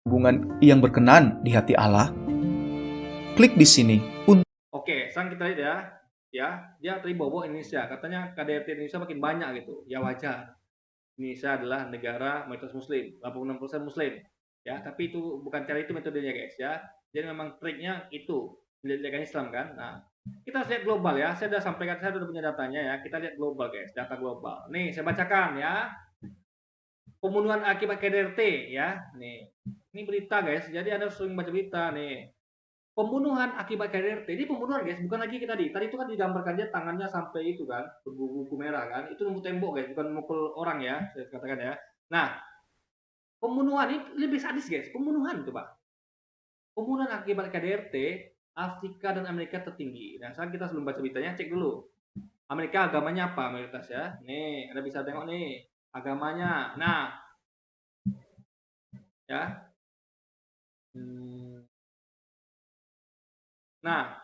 Hubungan yang berkenan di hati Allah? Klik di sini untuk Oke, sekarang kita lihat ya, dia tadi bawa Indonesia, katanya KDRT Indonesia makin banyak gitu, ya wajar. Indonesia adalah negara mayoritas Muslim, 86% Muslim, ya. Tapi itu bukan cara itu metodenya, guys, ya. Jadi memang triknya itu melihat Islam kan. Nah, kita lihat global ya. Saya sudah sampaikan, saya sudah punya datanya ya. Kita lihat global, guys, data global. Nih, saya bacakan ya. Pembunuhan akibat KDRT ya. Nih, ini berita, guys. Jadi Anda sering baca berita nih. Pembunuhan akibat KDRT. Ini pembunuhan, guys, bukan lagi kita tadi. Tadi itu kan digambarkan dia tangannya sampai itu kan, berbuku merah kan. Itu nembus tembok, guys, bukan mukul orang ya, saya katakan ya. Nah, pembunuhan ini lebih sadis, guys. Pembunuhan coba. Pembunuhan akibat KDRT Afrika dan Amerika tertinggi. Nah, sekarang kita sebelum baca beritanya cek dulu. Amerika agamanya apa mayoritas ya? Nih, Anda bisa tengok nih agamanya. Nah, ya. Nah,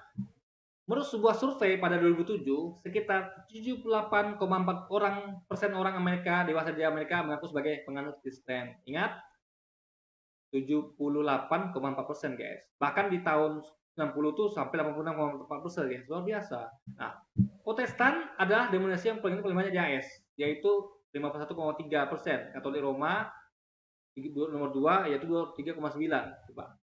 menurut sebuah survei pada 2007, sekitar 78,4% orang Amerika dewasa di Amerika mengaku sebagai penganut Kristen. Ingat, 78,4%, guys. Bahkan di tahun 90 tuh sampai 86,4%, guys. Luar biasa. Nah, Protestan adalah denominasi yang paling banyak di AS, yaitu 51,3%. Katolik Roma nomor 2 yaitu 3,9. Coba.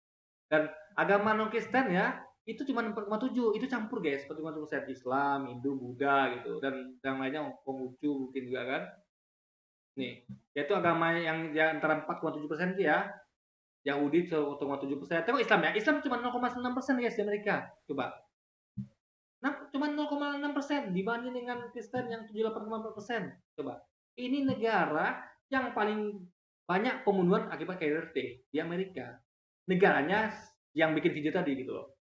Dan agama non Kristen ya itu cuma 4,7, itu campur, guys, 4,7%. Islam, Hindu, Buddha gitu, dan yang lainnya Konghucu mungkin juga kan. Nih, yaitu agama yang di antara 4,7% itu ya. Yahudi 1,7%. Tengok Islam ya. Islam cuma 0,6%, guys, di Amerika. Coba. Nah, cuma 0,6% dibanding dengan Kristen yang 78,4%. Coba. Ini negara yang paling banyak pembunuhan akibat KDRT di Amerika. Negaranya yang bikin video tadi gitu loh.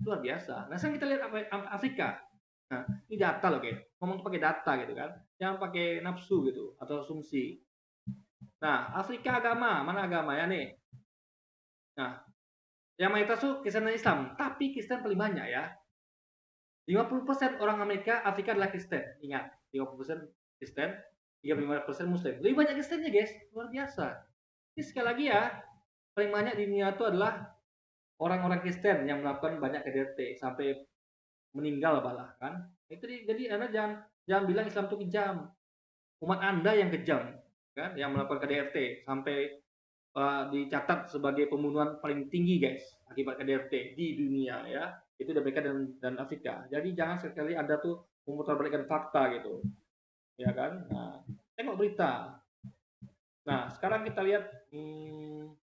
Luar biasa. Nah, sekarang kita lihat Afrika. Nah, ini data loh, guys. Ngomong pakai data gitu kan. Jangan pakai nafsu gitu atau asumsi. Nah, Afrika agama, mana agamanya nih? Nah, yang mayoritas itu Kristen dan Islam, tapi Kristen paling banyak ya. 50% orang Afrika adalah Kristen. Ingat, 50% Kristen, 35% Muslim. Lebih banyak Kristennya, guys. Luar biasa. Ini sekali lagi ya, paling banyak di dunia itu adalah orang-orang Kristen yang melakukan banyak KDRT sampai meninggal malah kan. Itu jadi Anda jangan bilang Islam itu kejam. Umat Anda yang kejam kan, yang melakukan KDRT sampai dicatat sebagai pembunuhan paling tinggi, guys, akibat KDRT di dunia ya. Itu di Amerika dan Afrika. Jadi jangan sekali Anda tuh memutarbalikkan fakta gitu. Ya kan? Nah, tengok berita. Nah, sekarang kita lihat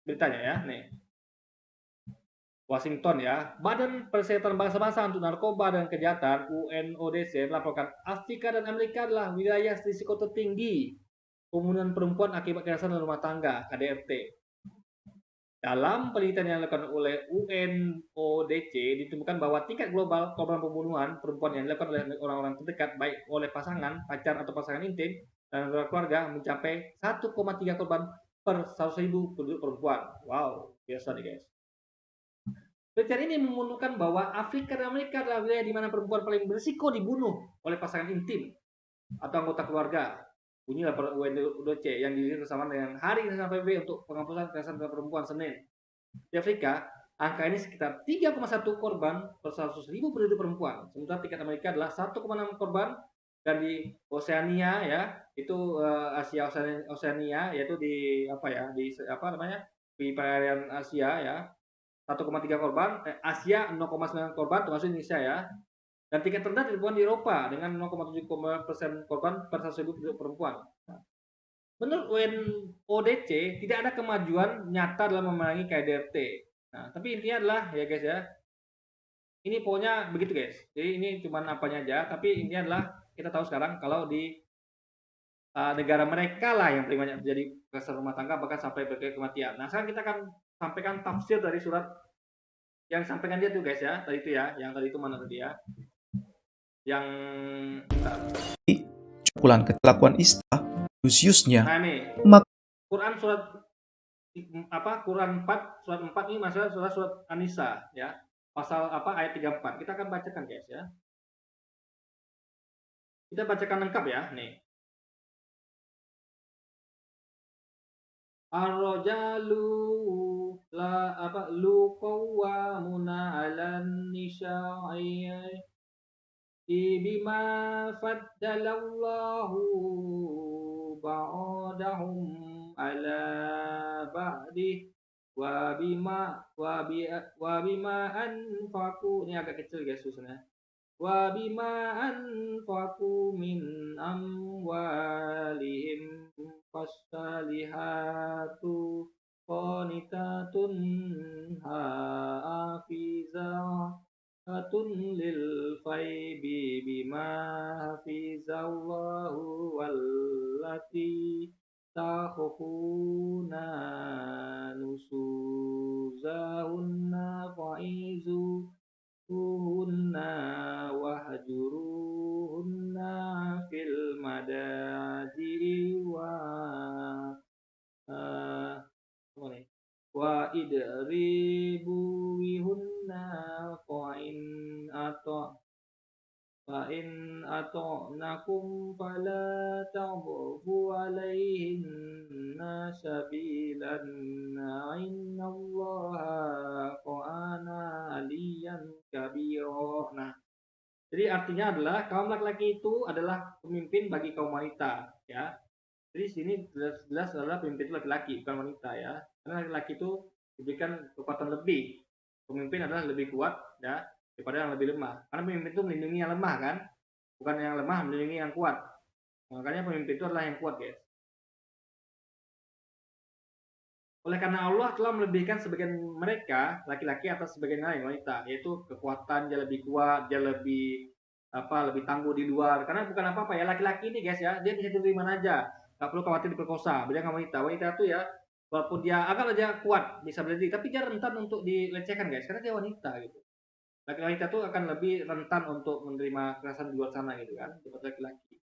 beritanya ya, nih. Washington ya, Badan Perserikatan Bangsa-Bangsa untuk Narkoba dan Kejahatan UNODC melaporkan Afrika dan Amerika adalah wilayah risiko tertinggi pembunuhan perempuan akibat kekerasan dalam rumah tangga (KDRT). Dalam penelitian yang dilakukan oleh UNODC ditemukan bahwa tingkat global korban pembunuhan perempuan yang dilakukan oleh orang-orang terdekat, baik oleh pasangan, pacar atau pasangan intim dan keluarga, mencapai 1,3 korban per 100.000 penduduk perempuan. Wow, biasa nih, guys. Penelitian ini menunjukkan bahwa Afrika dan Amerika adalah wilayah di mana perempuan paling berisiko dibunuh oleh pasangan intim atau anggota keluarga. Bunyilah UNODC yang dirilis bersama dengan Hari Internasional PBB untuk penghapusan kekerasan terhadap perempuan Senin. Di Afrika, angka ini sekitar 3,1 korban per 100.000 penduduk perempuan. Sementara tingkat Amerika adalah 1,6 korban, dan di Oseania ya, itu Asia Oseania, yaitu di di perairan Asia ya. 1,3 korban, Asia 0,9 korban termasuk Indonesia ya. Dan tingkat terendah dilakukan di Eropa dengan 0,7% korban per 100.000 penduduk perempuan. Menurut UNODC tidak ada kemajuan nyata dalam memerangi KDRT. Nah, tapi intinya adalah ya, guys ya. Ini pokoknya begitu, guys. Jadi ini cuma apanya aja, tapi intinya adalah kita tahu sekarang kalau di negara mereka lah yang paling banyak terjadi kekerasan rumah tangga bahkan sampai kematian. Nah, sekarang kita akan sampaikan tafsir dari surat yang sampaikan dia tuh, guys ya. Tadi itu ya, yang tadi itu mana tadi ya? Yang pukulan kelakuan Ista, Luciusnya. Nah, nih. Quran surat 4 surat 4 ini masalah surat An-Nisa ya. pasal apa ayat 34. Kita akan bacakan guys ya. Kita bacakan lengkap ya nih. Ar-rajalu la apa lu qawwamuna 'alan nisa'i bima faddalallahu ba'dahum 'ala ba'di wa bima anfaqu. Ini agak kecil guys tulisannya. Wa bima anfaqu min amwalihim fasalihatu qanitatun hafizatun lil faibi bima hafizallahu wallati takhufuna nusuzahunna fa'izu hunna wahjuruhunna fil madaji wa idribuhunna fa in ata'nakum fala taghdhu alaihinna sabilan innallaha qana aliyan kabira. Nah, jadi artinya adalah kaum laki-laki itu adalah pemimpin bagi kaum wanita ya. Jadi sini jelas adalah pemimpin itu laki-laki bukan wanita ya. Karena laki-laki itu diberikan kekuatan lebih. Pemimpin adalah lebih kuat ya daripada yang lebih lemah. Karena pemimpin itu melindungi yang lemah kan, bukan yang lemah melindungi yang kuat. Makanya pemimpin itu adalah yang kuat guys. Oleh karena Allah telah melebihkan sebagian mereka laki-laki atas sebagian lain wanita, yaitu kekuatan dia lebih kuat, dia lebih lebih tangguh di luar. Karena bukan apa-apa ya laki-laki ini guys ya, dia bisa tidur di mana aja, nggak perlu khawatir diperkosa. Beda dengan wanita. Wanita itu ya walaupun dia agak aja kuat bisa berdiri, tapi dia rentan untuk dilecehkan guys, karena dia wanita gitu. Laki-laki itu akan lebih rentan untuk menerima kekerasan di luar sana gitu kan, daripada laki-laki.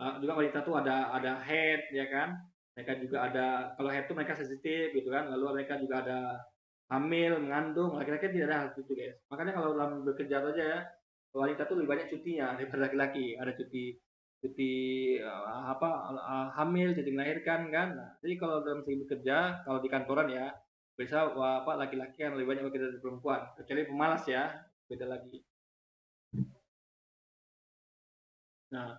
Juga wanita tuh ada head ya kan, mereka juga ada, kalau head tuh mereka sensitif gitu kan, lalu mereka juga ada hamil, mengandung. Laki-laki tidak ada hal itu guys. Makanya kalau dalam bekerja aja ya, wanita tuh lebih banyak cutinya daripada laki-laki. Ada cuti cuti hamil, cuti melahirkan kan. Nah, jadi kalau dalam segi bekerja, kalau di kantoran ya bisa laki-laki yang lebih banyak bekerja dari perempuan, kecuali pemalas ya, beda lagi. Nah,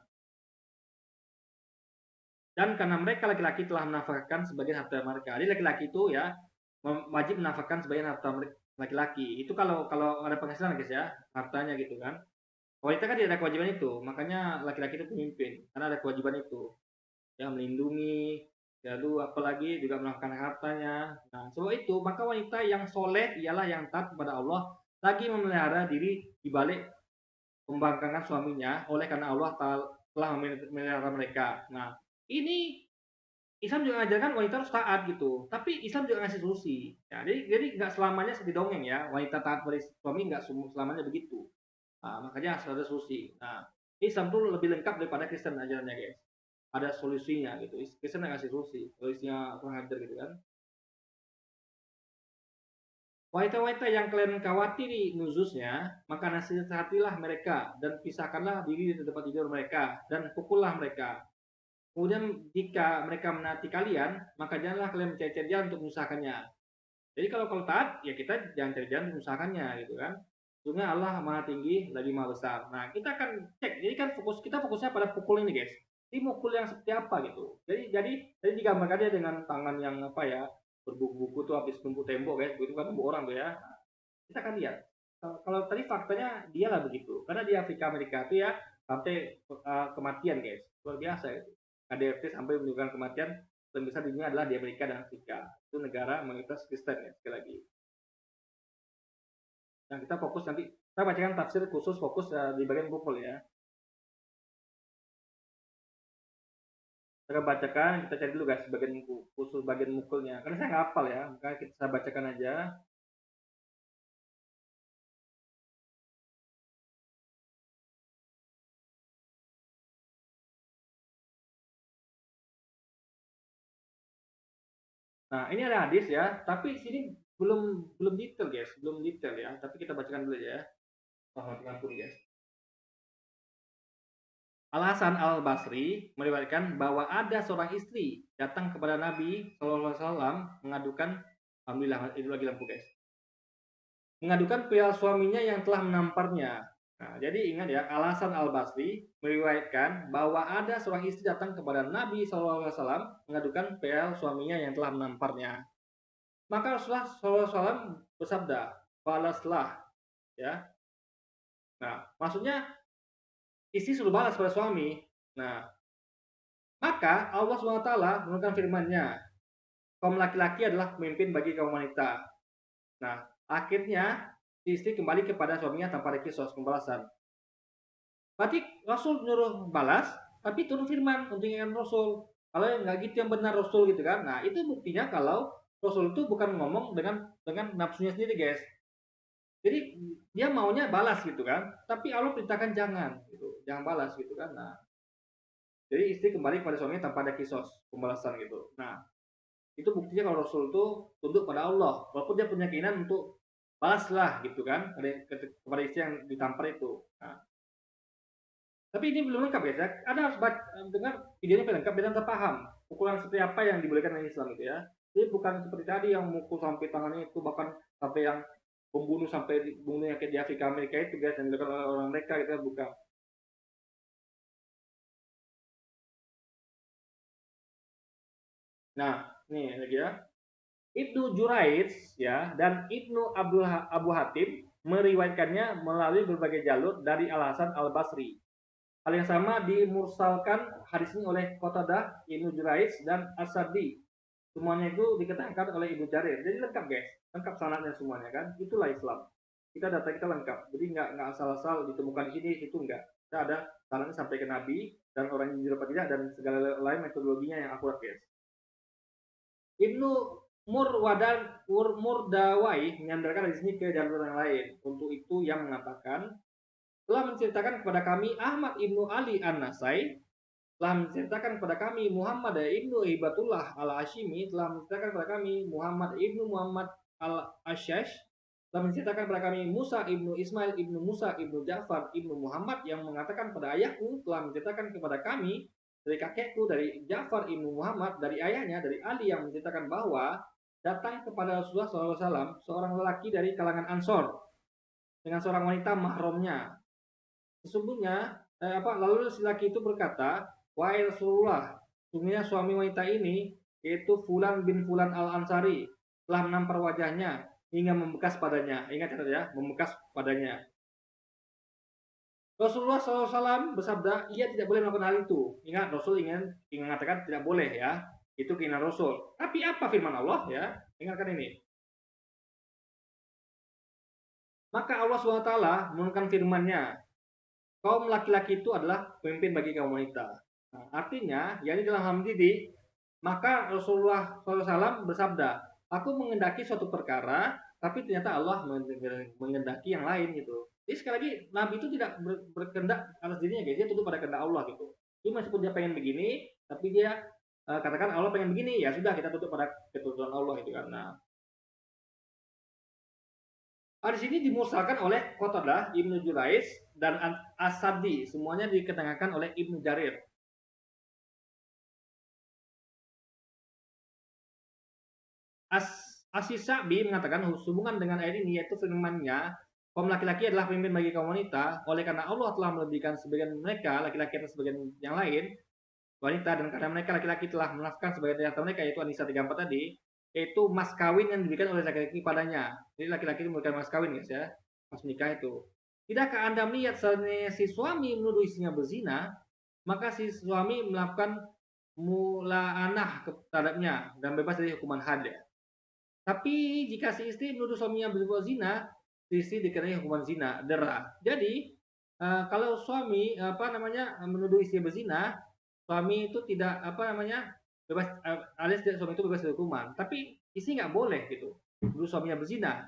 dan karena mereka laki-laki telah menafkahkan sebagian harta mereka. Jadi laki-laki itu ya wajib menafkahkan sebagian harta laki-laki. Itu kalau ada penghasilan guys ya, hartanya gitu kan. Wanita kan tidak ada kewajiban itu, makanya laki-laki itu pemimpin karena ada kewajiban itu. Ya melindungi, lalu apalagi juga menafkahkan hartanya. Nah, sebab itu maka wanita yang soleh ialah yang taat kepada Allah, lagi memelihara diri di balik pembangkangan suaminya, oleh karena Allah telah memelihara mereka. Nah, ini Islam juga mengajarkan wanita harus taat gitu, tapi Islam juga ngasih solusi. Ya, jadi nggak selamanya seperti dongeng ya, wanita taat pada suami nggak selamanya begitu. Nah, makanya harus ada solusi. Nah, Islam tuh lebih lengkap daripada Kristen ajarannya guys. Ada solusinya gitu. Kristen nggak ngasih solusi, solusinya kurang ajar gitu kan. Wanita-wanita yang kalian khawatiri nuzusnya, maka nasihatilah mereka dan pisahkanlah diri dari tempat tidur mereka dan pukullah mereka. Kemudian jika mereka menaati kalian, maka janganlah kalian mencari-cari jalan untuk mengusahakannya. Jadi kalau taat, ya kita jangan cari jalan untuk mengusahakannya gitu kan. Sungguh Allah Maha Tinggi lagi Maha Besar. Nah, kita akan cek. Jadi kan fokusnya pada pukul ini guys. Ini mukul yang seperti apa gitu. Jadi digambarkan dia dengan tangan yang berbuku-buku tuh habis numpuk tembok guys. Begitu kan numpuk orang tuh ya. Nah, kita akan lihat. Kalau tadi faktanya dia lah begitu. Karena di Afrika Amerika itu ya sampai kematian guys. Luar biasa gitu. KDRT sampai menunjukkan kematian paling besar di dunia adalah di Amerika dan Afrika. Itu negara mayoritas Kristen ya sekali lagi. Nah, kita fokus nanti kita bacakan tafsir khusus fokus di bagian pukul ya. Kita bacakan, kita cari dulu guys bagian khusus bagian mukulnya. Karena saya nggak hafal ya, maka kita bacakan aja. Nah, ini ada hadis ya, tapi sini belum belum detail guys, belum detail ya. Tapi kita bacakan dulu ya. Paham guys. Al Hasan Al Basri meriwayatkan bahwa ada seorang istri datang kepada Nabi Shallallahu Alaihi Wasallam mengadukan, alhamdulillah itu lagi lampu guys, mengadukan perihal suaminya yang telah menamparnya. Nah, jadi ingat ya, Al Hasan Al Basri meriwayatkan bahwa ada seorang istri datang kepada Nabi Shallallahu Alaihi Wasallam mengadukan perihal suaminya yang telah menamparnya. Maka Rasulullah Shallallahu Alaihi Wasallam bersabda, balaslah, ya. Nah, maksudnya istri suruh balas pada suami. Nah, maka Allah SWT menurunkan firman-Nya, kaum laki-laki adalah pemimpin bagi kaum wanita. Nah, akhirnya istri kembali kepada suaminya tanpa ada kisos pembalasan. Berarti Rasul nyuruh balas, tapi turun firman untuk ingatkan Rasul. Kalau nggak gitu yang benar Rasul gitu kan. Nah, itu buktinya kalau Rasul itu bukan ngomong dengan nafsunya sendiri, guys. Jadi dia maunya balas gitu kan, tapi Allah perintahkan jangan gitu, jangan balas gitu kan. Nah, jadi istri kembali kepada suaminya tanpa ada kisos pembalasan gitu. Nah, itu buktinya kalau Rasul itu tunduk pada Allah, walaupun dia punya keinginan untuk balaslah gitu kan kepada istri yang ditampar itu. Nah, tapi ini belum lengkap ya. Ada harus dengar videonya lengkap dan terpaham ukuran seperti apa yang dibolehkan oleh Islam gitu ya. Jadi bukan seperti tadi yang mukul sampai tangannya itu, bahkan sampai yang pembunuh sampai dibunuhnya kayak di Afrika Amerika itu guys, yang dilakukan oleh orang mereka gitu, bukan. Nah, nih lagi ya. Ibnu Juraij ya dan Ibnu Abu Hatim meriwayatkannya melalui berbagai jalur dari Al Hasan Al Basri. Hal yang sama dimursalkan hadis ini oleh Qatadah, Ibnu Juraij dan As-Sadi. Semuanya itu dikatakan oleh Ibnu Jarir. Jadi lengkap guys, lengkap sanadnya semuanya kan. Itulah Islam. Data kita lengkap. Jadi nggak asal-asal ditemukan di sini, itu enggak. Kita ada sanadnya sampai ke Nabi dan orang yang jujur tidak dan segala lain metodologinya yang akurat guys. Ibnu Murdawai menyandarkan di sini ke jalur yang lain. Untuk itu yang mengatakan telah menceritakan kepada kami Ahmad ibnu Ali An-Nasai, telah menceritakan kepada kami Muhammad ibnu Hibatullah Al-Hashimi, telah menceritakan kepada kami Muhammad ibnu Muhammad Al-Ashash, telah menceritakan kepada kami Musa ibnu Ismail ibnu Musa ibnu Ja'far ibnu Muhammad yang mengatakan pada ayahku, telah menceritakan kepada kami dari kakekku, dari Ja'far ibnu Muhammad, dari ayahnya, dari Ali yang menceritakan bahwa datang kepada Rasulullah SAW seorang lelaki dari kalangan Ansor dengan seorang wanita mahramnya. Sesungguhnya lalu si laki itu berkata, wahai Rasulullah, sesungguhnya suami wanita ini yaitu Fulan bin Fulan Al-Ansari telah menampar wajahnya hingga membekas padanya. Ingat ya, membekas padanya. Rasulullah SAW bersabda, ia tidak boleh melakukan hal itu. Ingat, Rasul ingin mengatakan tidak boleh ya. Itu keinginan Rasul. Tapi apa firman Allah ya? Ingatkan ini. Maka Allah SWT menurunkan firman-Nya, kaum laki-laki itu adalah pemimpin bagi kaum wanita. Nah, artinya, yakni dalam hal mendidik, maka Rasulullah SAW bersabda, aku mengendaki suatu perkara, tapi ternyata Allah mengendaki yang lain gitu. Jadi sekali lagi, Nabi itu tidak berkehendak atas dirinya, guys. Dia tunduk pada kehendak Allah gitu. Jadi meskipun dia pengen begini, tapi dia katakan Allah pengen begini, ya sudah kita tunduk pada ketentuan Allah itu kan. Nah, hadis ini dimursalkan oleh Qatadah, Ibnu Juraiz, dan As-Sadi. Semuanya diketengahkan oleh Ibnu Jarir. As-Sa'bi mengatakan hubungan dengan ayat ini yaitu firman-Nya, kaum laki-laki adalah pemimpin bagi kaum wanita, oleh karena Allah telah melebihkan sebagian mereka laki-laki atas sebagian yang lain wanita, dan karena mereka laki-laki telah menafkahkan sebagian dari mereka, yaitu An-Nisa 34 tadi, yaitu mas kawin yang diberikan oleh laki-laki padanya. Jadi laki-laki itu memberikan mas kawin guys ya, mas nikah itu. Tidakkah Anda melihat si suami menuduh istrinya berzina, maka si suami melakukan mula'anah terhadapnya dan bebas dari hukuman had. Tapi jika si istri menuduh suaminya berbuat zina, si istri dikenai hukuman zina, dera. Jadi kalau suami menuduh istri berzina, suami itu tidak bebas, alias suami itu bebas dari hukuman. Tapi istri nggak boleh gitu. Dulu suaminya berzina,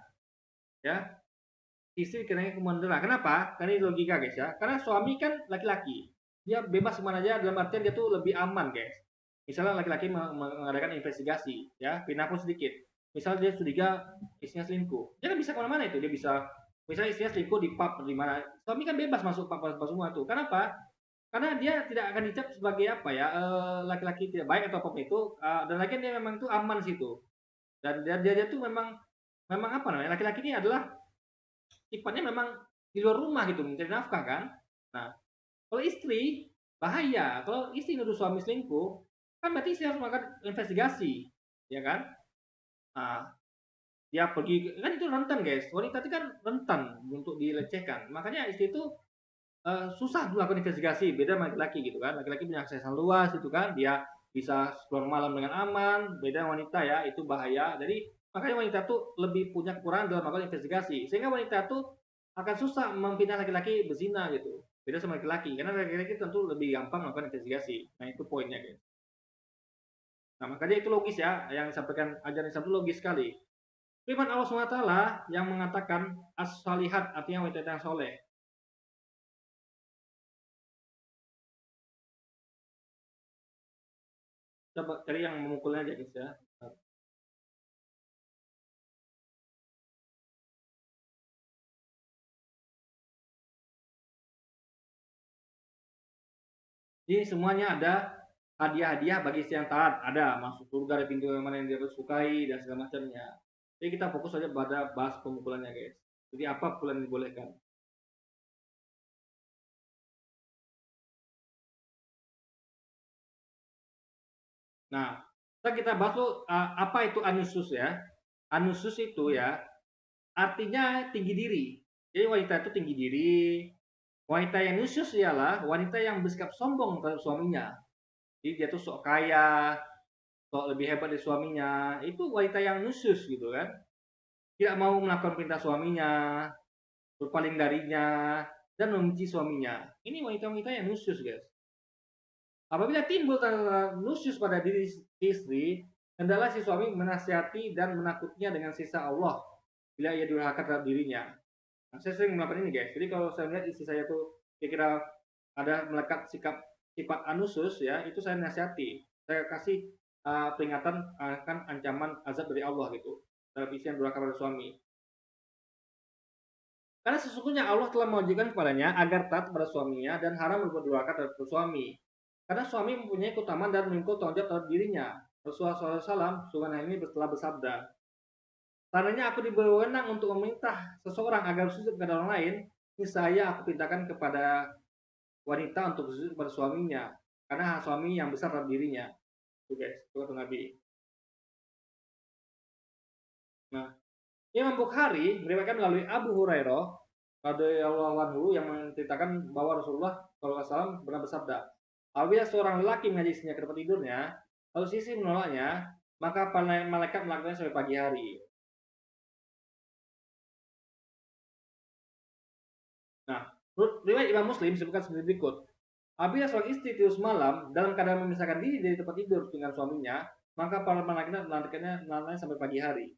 ya istri dikenai hukuman dera. Kenapa? Karena ini logika guys ya. Karena suami kan laki-laki, dia bebas kemana aja, dalam artian dia tuh lebih aman guys. Misalnya laki-laki mengadakan investigasi, ya, pindah pun sedikit. Misalnya dia curiga istrinya selingkuh, dia kan bisa kemana-mana itu. Dia bisa, misalnya istrinya selingkuh di pub di mana, suami kan bebas masuk pub semua tuh. Kenapa? Karena dia tidak akan dicap sebagai apa ya, laki-laki tidak baik atau apapun itu, dan lagi dia memang tuh aman situ. Dan dia tuh memang memang apa namanya, laki-laki ini adalah sifatnya memang di luar rumah gitu, mencari nafkah kan. Nah, kalau istri bahaya. Kalau istri nuduh suami selingkuh, kan berarti istri harus melakukan investigasi, ya kan? Nah, dia pergi kan itu rentan guys. Wanita itu kan rentan untuk dilecehkan. Makanya istri itu susah melakukan investigasi. Beda sama laki-laki gitu kan. Laki-laki punya akses yang luas itu kan. Dia bisa keluar malam dengan aman. Beda wanita ya, itu bahaya. Jadi makanya wanita tuh lebih punya kekurangan dalam melakukan investigasi. Sehingga wanita tuh akan susah mempindah laki-laki berzina gitu. Beda sama laki-laki. Karena laki-laki tentu lebih gampang melakukan investigasi. Nah itu poinnya guys. Nah makanya itu logis ya. Yang disampaikan ajaran Islam itu logis sekali. Firman Allah SWT yang mengatakan as-salihat, artinya wanita yang soleh. Coba cari yang memukulnya aja guys ya. Jadi semuanya ada hadiah-hadiah bagi istri yang taat. Ada masuk surga dari pintu yang mana yang dia sukai dan segala macamnya. Jadi kita fokus saja pada bahas pemukulannya guys. Jadi apa pukulan yang dibolehkan. Nah, kita bahas tuh apa itu anusus ya. Anusus itu ya artinya tinggi diri. Jadi wanita itu tinggi diri. Wanita yang nusyus ialah wanita yang bersikap sombong terhadap suaminya. Jadi dia tuh sok kaya, sok lebih hebat dari suaminya. Itu wanita yang nusyus gitu kan. Tidak mau melakukan perintah suaminya, berpaling darinya, dan membenci suaminya. Ini wanita-wanita yang nusyus guys. Apabila timbul tanda nusyus pada diri istri, hendaklah si suami menasihati dan menakutinya dengan sisa Allah bila ia durhaka terhadap dirinya. Nah, saya sering melakukan ini guys. Jadi kalau saya melihat istri saya tuh kira-kira ada melekat sifat anusus ya, itu saya nasihati. Saya kasih peringatan akan ancaman azab dari Allah gitu. Dalam istri yang durhaka pada suami. Karena sesungguhnya Allah telah mewajibkan kepadanya agar taat pada suaminya dan haram berbuat durhaka terhadap suami. Karena suami mempunyai keutamaan dan memikul tanggung jawab terhadap dirinya. Rasulullah SAW sunnah ini telah bersabda, "Tandanya aku diberi wewenang untuk meminta seseorang agar sujud kepada orang lain, niscaya aku perintahkan kepada wanita untuk sujud kepada suaminya, karena suami yang besar terhadap dirinya." Itu guys, itu kata Nabi. Nah, Imam Bukhari meriwayatkan melalui Abu Hurairah radhiyallahu anhu yang menceritakan bahwa Rasulullah SAW pernah bersabda, apabila seorang lelaki mengajak istrinya ke tempat tidurnya, lalu sisi menolaknya, maka malaikat melakukannya sampai pagi hari. Nah, menurut riwayat Imam Muslim disebutkan seperti berikut. Apabila seorang istri tidur malam dalam keadaan memisahkan diri dari tempat tidur dengan suaminya, maka para malaikat melantikkannya sampai pagi hari.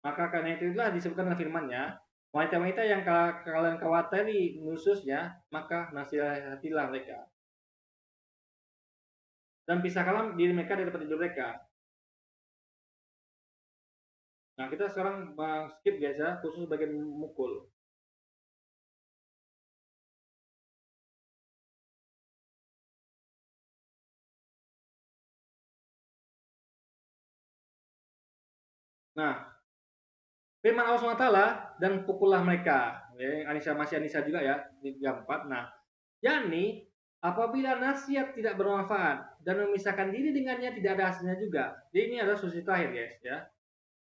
Maka karena itulah disebutkan dalam firman-Nya, wanita-wanita yang kalian khawatiri nususnya, maka nasihatilah mereka. Dan pisahkanlah diri mereka dari tempat tidur mereka. Nah, kita sekarang skip guys ya, khusus bagian mukul. Nah, firman Allah SWT dan pukullah mereka. Ya, masih Anissa juga ya, di 34. Nah, yakni apabila nasihat tidak bermanfaat dan memisahkan diri dengannya tidak ada hasilnya juga. Jadi ini adalah solusi terakhir guys ya.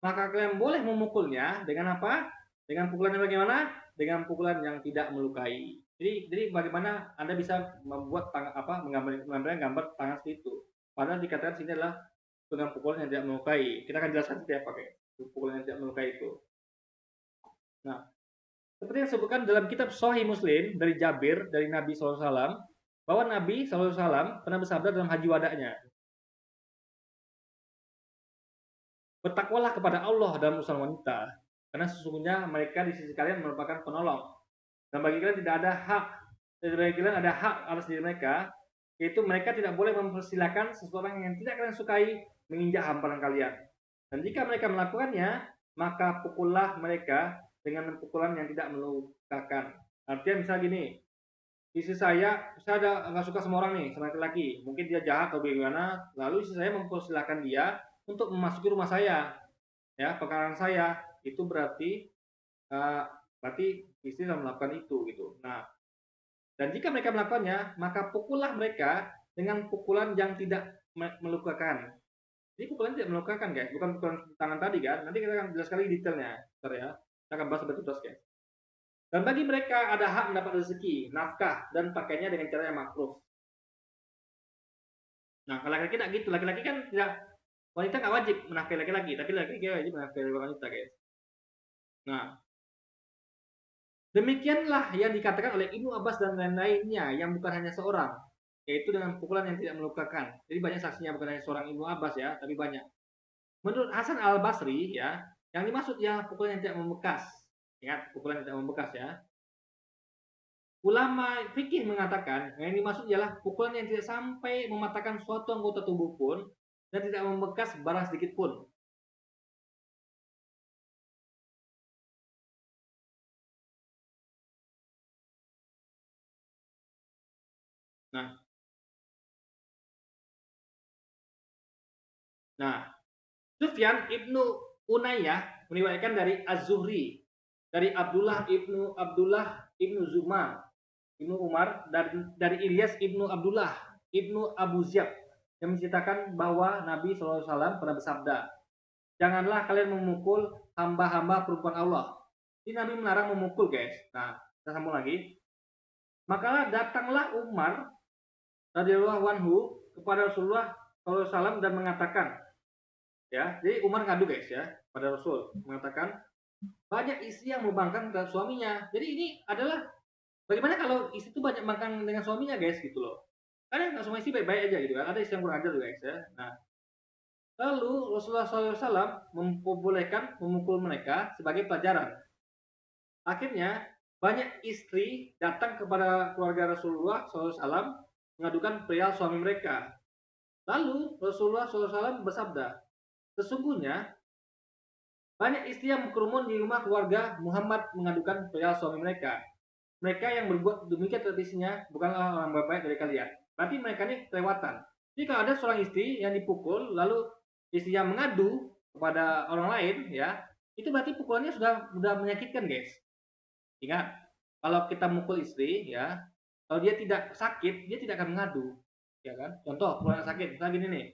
Maka kalian boleh memukulnya dengan apa? Dengan pukulan yang bagaimana? Dengan pukulan yang tidak melukai. Jadi bagaimana Anda bisa membuat menggambarkan gambar tangan seperti itu? Padahal dikatakan sini adalah dengan pukulan yang tidak melukai. Kita akan jelaskan seperti apa kayak pukulan yang tidak melukai itu. Nah, seperti yang disebutkan dalam kitab Sahih Muslim dari Jabir dari Nabi SAW bahwa Nabi SAW pernah bersabda dalam haji wadahnya, bertakwalah kepada Allah dalam urusan wanita, karena sesungguhnya mereka di sisi kalian merupakan penolong. Dan bagi kalian tidak ada hak, bagi kalian ada hak atas diri mereka yaitu mereka tidak boleh mempersilahkan seseorang yang tidak kalian sukai menginjak hamparan kalian. Dan jika mereka melakukannya, maka pukullah mereka dengan pukulan yang tidak melukakan. Artinya misalnya gini, istri saya ada nggak suka sama orang nih, sama laki-laki, mungkin dia jahat atau bagaimana, lalu istri saya mempersilahkan dia untuk memasuki rumah saya, ya, pekarangan saya, itu berarti istri sudah melakukan itu gitu. Nah, dan jika mereka melakukannya, maka pukullah mereka dengan pukulan yang tidak melukakan. Jadi pukulan tidak melukakan, guys, bukan pukulan tangan tadi kan. Nanti kita akan jelas sekali detailnya, bentar ya. Kita akan bahas lebih terus, guys. Dan bagi mereka ada hak mendapat rezeki, nafkah, dan pakainya dengan cara yang makruh. Nah, kalau laki-laki tidak gitu. Laki-laki kan tidak, wanita nggak wajib menafkahi laki-laki, tapi laki-laki wajib menafkahi wanita, guys. Nah, demikianlah yang dikatakan oleh Ibnu Abbas dan lain-lainnya yang bukan hanya seorang, yaitu dengan pukulan yang tidak melukakan. Jadi banyak saksinya, bukan hanya seorang Ibnu Abbas ya, tapi banyak. Menurut Hasan Al-Basri ya, yang dimaksud ya pukulan yang tidak membekas. Ingat, pukulan yang tidak membekas ya. Ulama fikih mengatakan yang dimaksud ialah pukulan yang tidak sampai mematahkan suatu anggota tubuh pun dan tidak membekas bara sedikit pun. Nah, Sufyan ibnu Unayyah meriwayatkan dari Az-Zuhri, dari Abdullah ibnu Zuma, ibnu Umar, dari Ilyas ibnu Abdullah ibnu Abu Zyab yang menceritakan bahwa Nabi SAW pernah bersabda, janganlah kalian memukul hamba-hamba perempuan Allah. Ini Nabi melarang memukul, guys. Nah, kita sambung lagi. Maka datanglah Umar radhiyallahu anhu kepada Rasulullah SAW dan mengatakan, ya, jadi Umar ngadu, guys, ya, pada Rasul, mengatakan banyak istri yang membangkang terhadap suaminya. Jadi ini adalah bagaimana kalau istri itu banyak membangkang dengan suaminya, guys, gitu loh. Kadang nggak semua istri baik-baik aja gitu kan. Ada istri yang kurang ajar juga, guys, ya. Nah, lalu Rasulullah SAW membolehkan memukul mereka sebagai pelajaran. Akhirnya banyak istri datang kepada keluarga Rasulullah SAW mengadukan perihal suami mereka. Lalu Rasulullah SAW bersabda, sesungguhnya banyak istri yang berkerumun di rumah keluarga Muhammad mengadukan perihal suami mereka. Mereka yang berbuat demikian terhadap istrinya bukanlah orang baik dari kalian. Berarti mereka ini kelewatan. Jadi kalau ada seorang istri yang dipukul, lalu istrinya mengadu kepada orang lain, ya, itu berarti pukulannya sudah menyakitkan, guys. Ingat, kalau kita mukul istri, ya, kalau dia tidak sakit, dia tidak akan mengadu, ya kan? Contoh, pukulan sakit, misalnya gini nih,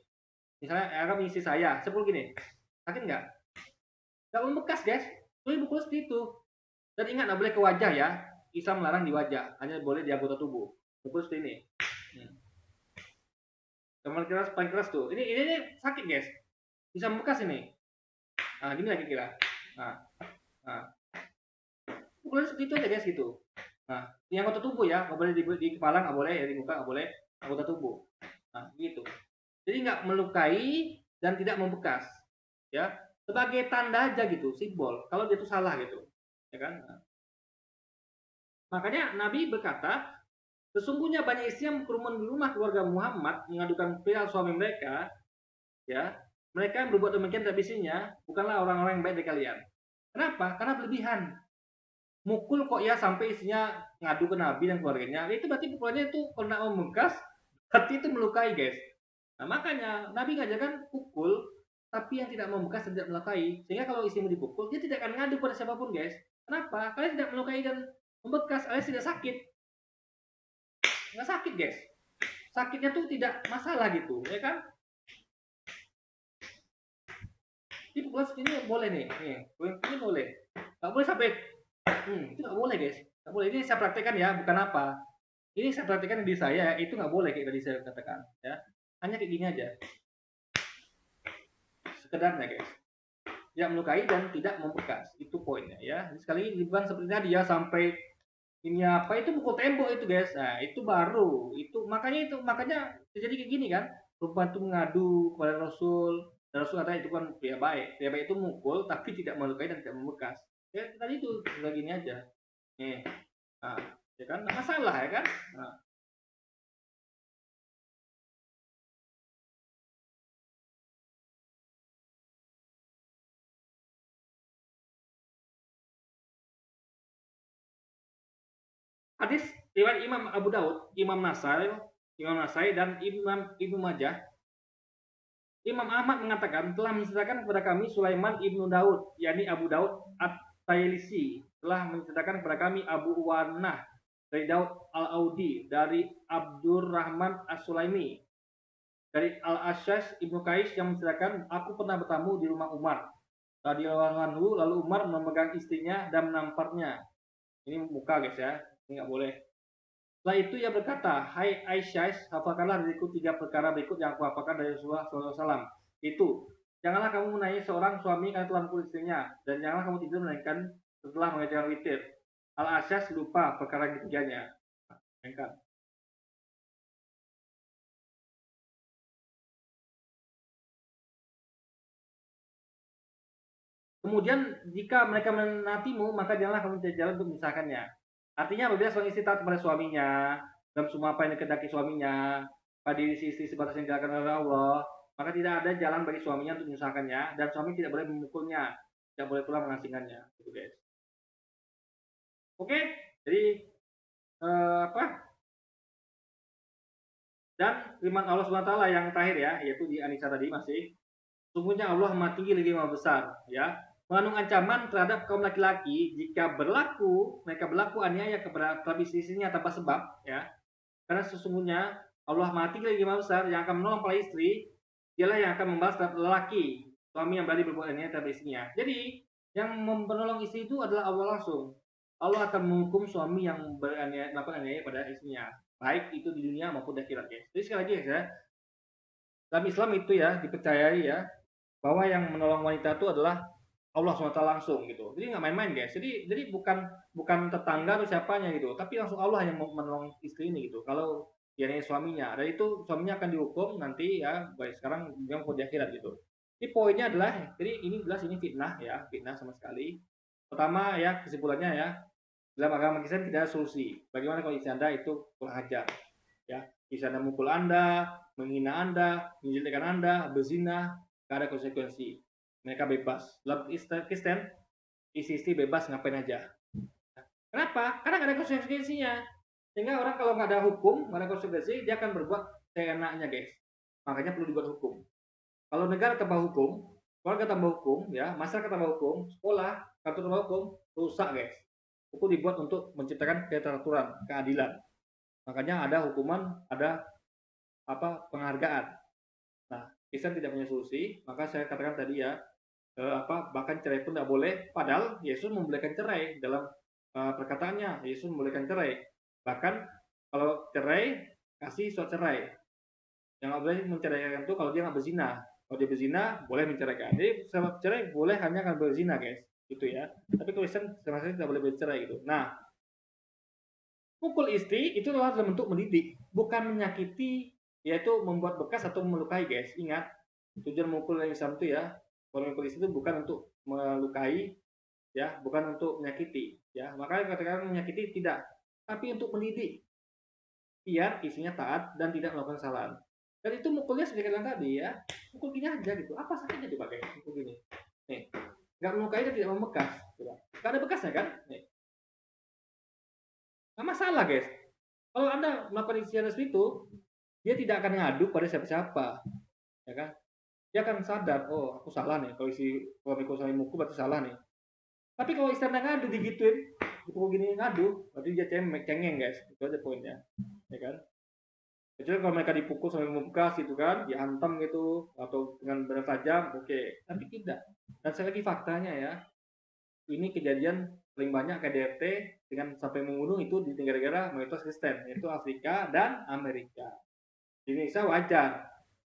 misalnya Arab istri saya, sepuluh gini, sakit nggak? Nggak membekas, guys. Boleh pukul seperti itu. Dan ingat, nggak boleh ke wajah ya. Islam melarang di wajah, hanya boleh di anggota tubuh. Pukul seperti ini. Gambar keras, paling keras tuh. Ini sakit, guys. Bisa membekas ini. Nah, gini lagi kira. Nah. Pukulan seperti itu aja, guys, gitu. Nah, di anggota tubuh ya, nggak boleh di kepala, nggak boleh ya, di muka nggak boleh, anggota tubuh. Nah, gitu. Jadi nggak melukai dan tidak membekas, ya. Sebagai tanda aja gitu, simbol. Kalau dia itu salah gitu, ya kan? Nah. Makanya Nabi berkata, sesungguhnya banyak istri yang berkerumun di rumah keluarga Muhammad mengadukan perihal suami mereka, ya. Mereka yang berbuat demikian terhadap istrinya bukanlah orang-orang yang baik dari kalian. Kenapa? Karena berlebihan. Mukul kok ya sampai istrinya ngadu ke Nabi dan keluarganya. Itu berarti pukulannya itu kalau tidak membekas, berarti itu melukai, guys. Nah, makanya Nabi ngajarkan pukul tapi yang tidak membekas dan tidak melukai. Sehingga kalau istrimu dipukul, dia tidak akan ngadu pada siapapun, guys. Kenapa? Kalian tidak melukai dan membekas, alias tidak sakit. Nggak sakit, guys. Sakitnya tuh tidak masalah gitu, ya kan? Ini pukulan segini boleh nih. Ini boleh. Nggak boleh sampai itu nggak boleh, guys. Nggak boleh. Ini saya praktekkan ya, bukan apa. Ini saya praktekkan di saya, itu nggak boleh kayak tadi saya katakan, ya. Hanya kayak gini aja. Sekedarnya, guys. Tidak melukai dan tidak membekas. Itu poinnya, ya. Sekali bukan seperti tadi ya, sampai ini apa itu pukul tembok itu, guys. Nah, itu baru. Makanya terjadi kayak gini kan. Perempuan itu mengadu kepada Rasul. Dan Rasul kata itu kan pria baik. Pria baik itu mukul tapi tidak melukai dan tidak membekas. Ya tadi itu kayak gini aja. Nih. Nah, ya kan? Nggak masalah ya kan? Nah, Hadis riwayat Imam Abu Daud, Imam Nasai dan Imam Ibnu Majah. Imam Ahmad mengatakan telah menceritakan kepada kami Sulaiman ibnu Daud, yakni Abu Daud At-Tailisi, telah menceritakan kepada kami Abu Uwanah dari Daud Al-Audi, dari Abdurrahman As-Sulaimi, dari Al-Ashas Ibnu Qais yang menceritakan, aku pernah bertamu di rumah Umar radhiyallahu anhu, lalu Umar memegang istrinya dan menampaknya. Ini muka guys ya, ini nggak boleh. Setelah itu ia berkata, hai Aisyah, hafalkanlah diriku 3 perkara berikut yang aku hafalkan dari Rasulullah SAW. Itu, janganlah kamu menanyai seorang suami karena telah mukul istrinya, dan janganlah kamu tidur melainkan setelah mengerjakan witir. Al-Asyas lupa perkara ketiganya. Bayangkan. Kemudian jika mereka menantimu, maka janganlah kamu mencari jalan untuk memisahkannya. Artinya apabila seorang istri taat kepada suaminya, dalam semua apa yang dikehendaki suaminya, pada diri istri sebatas yang dilakukan oleh Allah, maka tidak ada jalan bagi suaminya untuk menyusahkannya, dan suami tidak boleh memukulnya, tidak boleh pula mengasingkannya. Gitu guys. Oke, jadi apa? Dan firman Allah SWT yang terakhir ya, yaitu di An-Nisa tadi masih, sungguhnya Allah Maha Tinggi lagi Maha Besar, ya. Mengandung ancaman terhadap kaum laki-laki jika mereka berlaku aniaya kepada istrinya tanpa sebab, ya. Karena sesungguhnya Allah Maha Tinggi lagi Maha Besar yang akan menolong para istri, dialah yang akan membalas terhadap lelaki, suami yang berani berbuat aniaya terhadap istrinya. Jadi, yang menolong istri itu adalah Allah langsung. Allah akan menghukum suami yang melakukan aniaya pada istrinya, baik itu di dunia maupun di akhirat, guys. Jadi sekali lagi ya, dalam Islam itu ya dipercayai ya bahwa yang menolong wanita itu adalah Allah SWT langsung gitu. Jadi nggak main-main guys. Jadi bukan tetangga atau siapanya gitu, tapi langsung Allah yang menolong istri ini gitu. Kalau dia suaminya, dan itu suaminya akan dihukum nanti ya, baik sekarang yang di akhirat gitu. Jadi poinnya adalah, jadi ini jelas ini fitnah ya, fitnah sama sekali. Pertama ya kesimpulannya ya, dalam agama Kristen tidak ada solusi. Bagaimana kalau istri Anda itu kurang ajar, ya, istri Anda mukul Anda, menghina Anda, menjelekkan Anda, berzina, tidak ada konsekuensi. Mereka bebas. Dalam Kristen, istri bebas ngapain aja. Kenapa? Karena nggak ada konsekuensinya. Sehingga orang kalau nggak ada hukum, nggak ada konsekuensi, dia akan berbuat seenaknya, guys. Makanya perlu dibuat hukum. Kalau negara tambah hukum, keluarga tambah hukum, ya, masyarakat tambah hukum, sekolah, kantor tambah hukum, rusak, guys. Hukum dibuat untuk menciptakan keteraturan, keadilan. Makanya ada hukuman, ada penghargaan. Nah, Kristen tidak punya solusi, maka saya katakan tadi ya, bahkan cerai pun tidak boleh. Padahal Yesus membolehkan cerai dalam perkataannya. Yesus membolehkan cerai. Bahkan kalau cerai, kasih surat cerai. Yang nggak boleh menceraikan itu kalau dia nggak berzina. Kalau dia berzina, boleh menceraikan. Jadi sebab cerai boleh hanya kan berzina, guys. Gitu ya. Tapi Kristen sama sekali tidak boleh bercerai gitu. Nah, pukul istri itu adalah dalam bentuk mendidik, bukan menyakiti, yaitu membuat bekas atau melukai, guys. Ingat, tujuan memukul yang Islam itu ya, memukul istri itu bukan untuk melukai, ya, bukan untuk menyakiti, ya. Makanya katakan menyakiti tidak, tapi untuk mendidik, biar istrinya taat dan tidak melakukan kesalahan. Dan itu mukulnya seperti yang tadi ya, mukul gini aja gitu. Apa sakitnya dipakai mukul gini? Nih, nggak melukai dan tidak membekas, nggak ada bekasnya kan? Nih. Nggak masalah, guys. Kalau Anda melakukan istiadat seperti itu, dia tidak akan ngadu pada siapa-siapa, ya kan? Dia akan sadar, oh aku salah nih. Kalau suamiku sampai mukul berarti salah nih. Tapi kalau istiadat ngadu digituin, dipukul gini ngadu, berarti dia cengeng, guys. Itu aja poinnya, ya kan? Kecuali kalau mereka dipukul sampai membekas gitu kan, dihantam gitu, atau dengan benda tajam, oke. Tapi tidak. Dan sekali lagi faktanya ya, ini kejadian paling banyak KDRT dengan sampai membunuh itu di negara-negara mayoritas Kristen, yaitu Afrika dan Amerika. Di Indonesia wajar,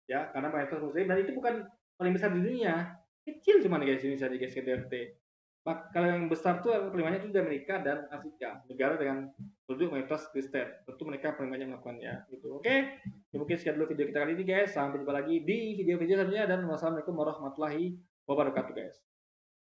ya, karena mayoritas Muslim, dan itu bukan paling besar di dunia, kecil cuma guys Indonesia di guys KDRT. Kalau yang besar tuh paling banyak itu di Amerika dan Afrika, negara dengan penduduk mayoritas Kristen. Tentu mereka paling banyak melakukannya. Gitu. Oke, ya, mungkin sekian dulu video kita kali ini guys. Sampai jumpa lagi di video-video selanjutnya dan wassalamualaikum warahmatullahi wabarakatuh guys.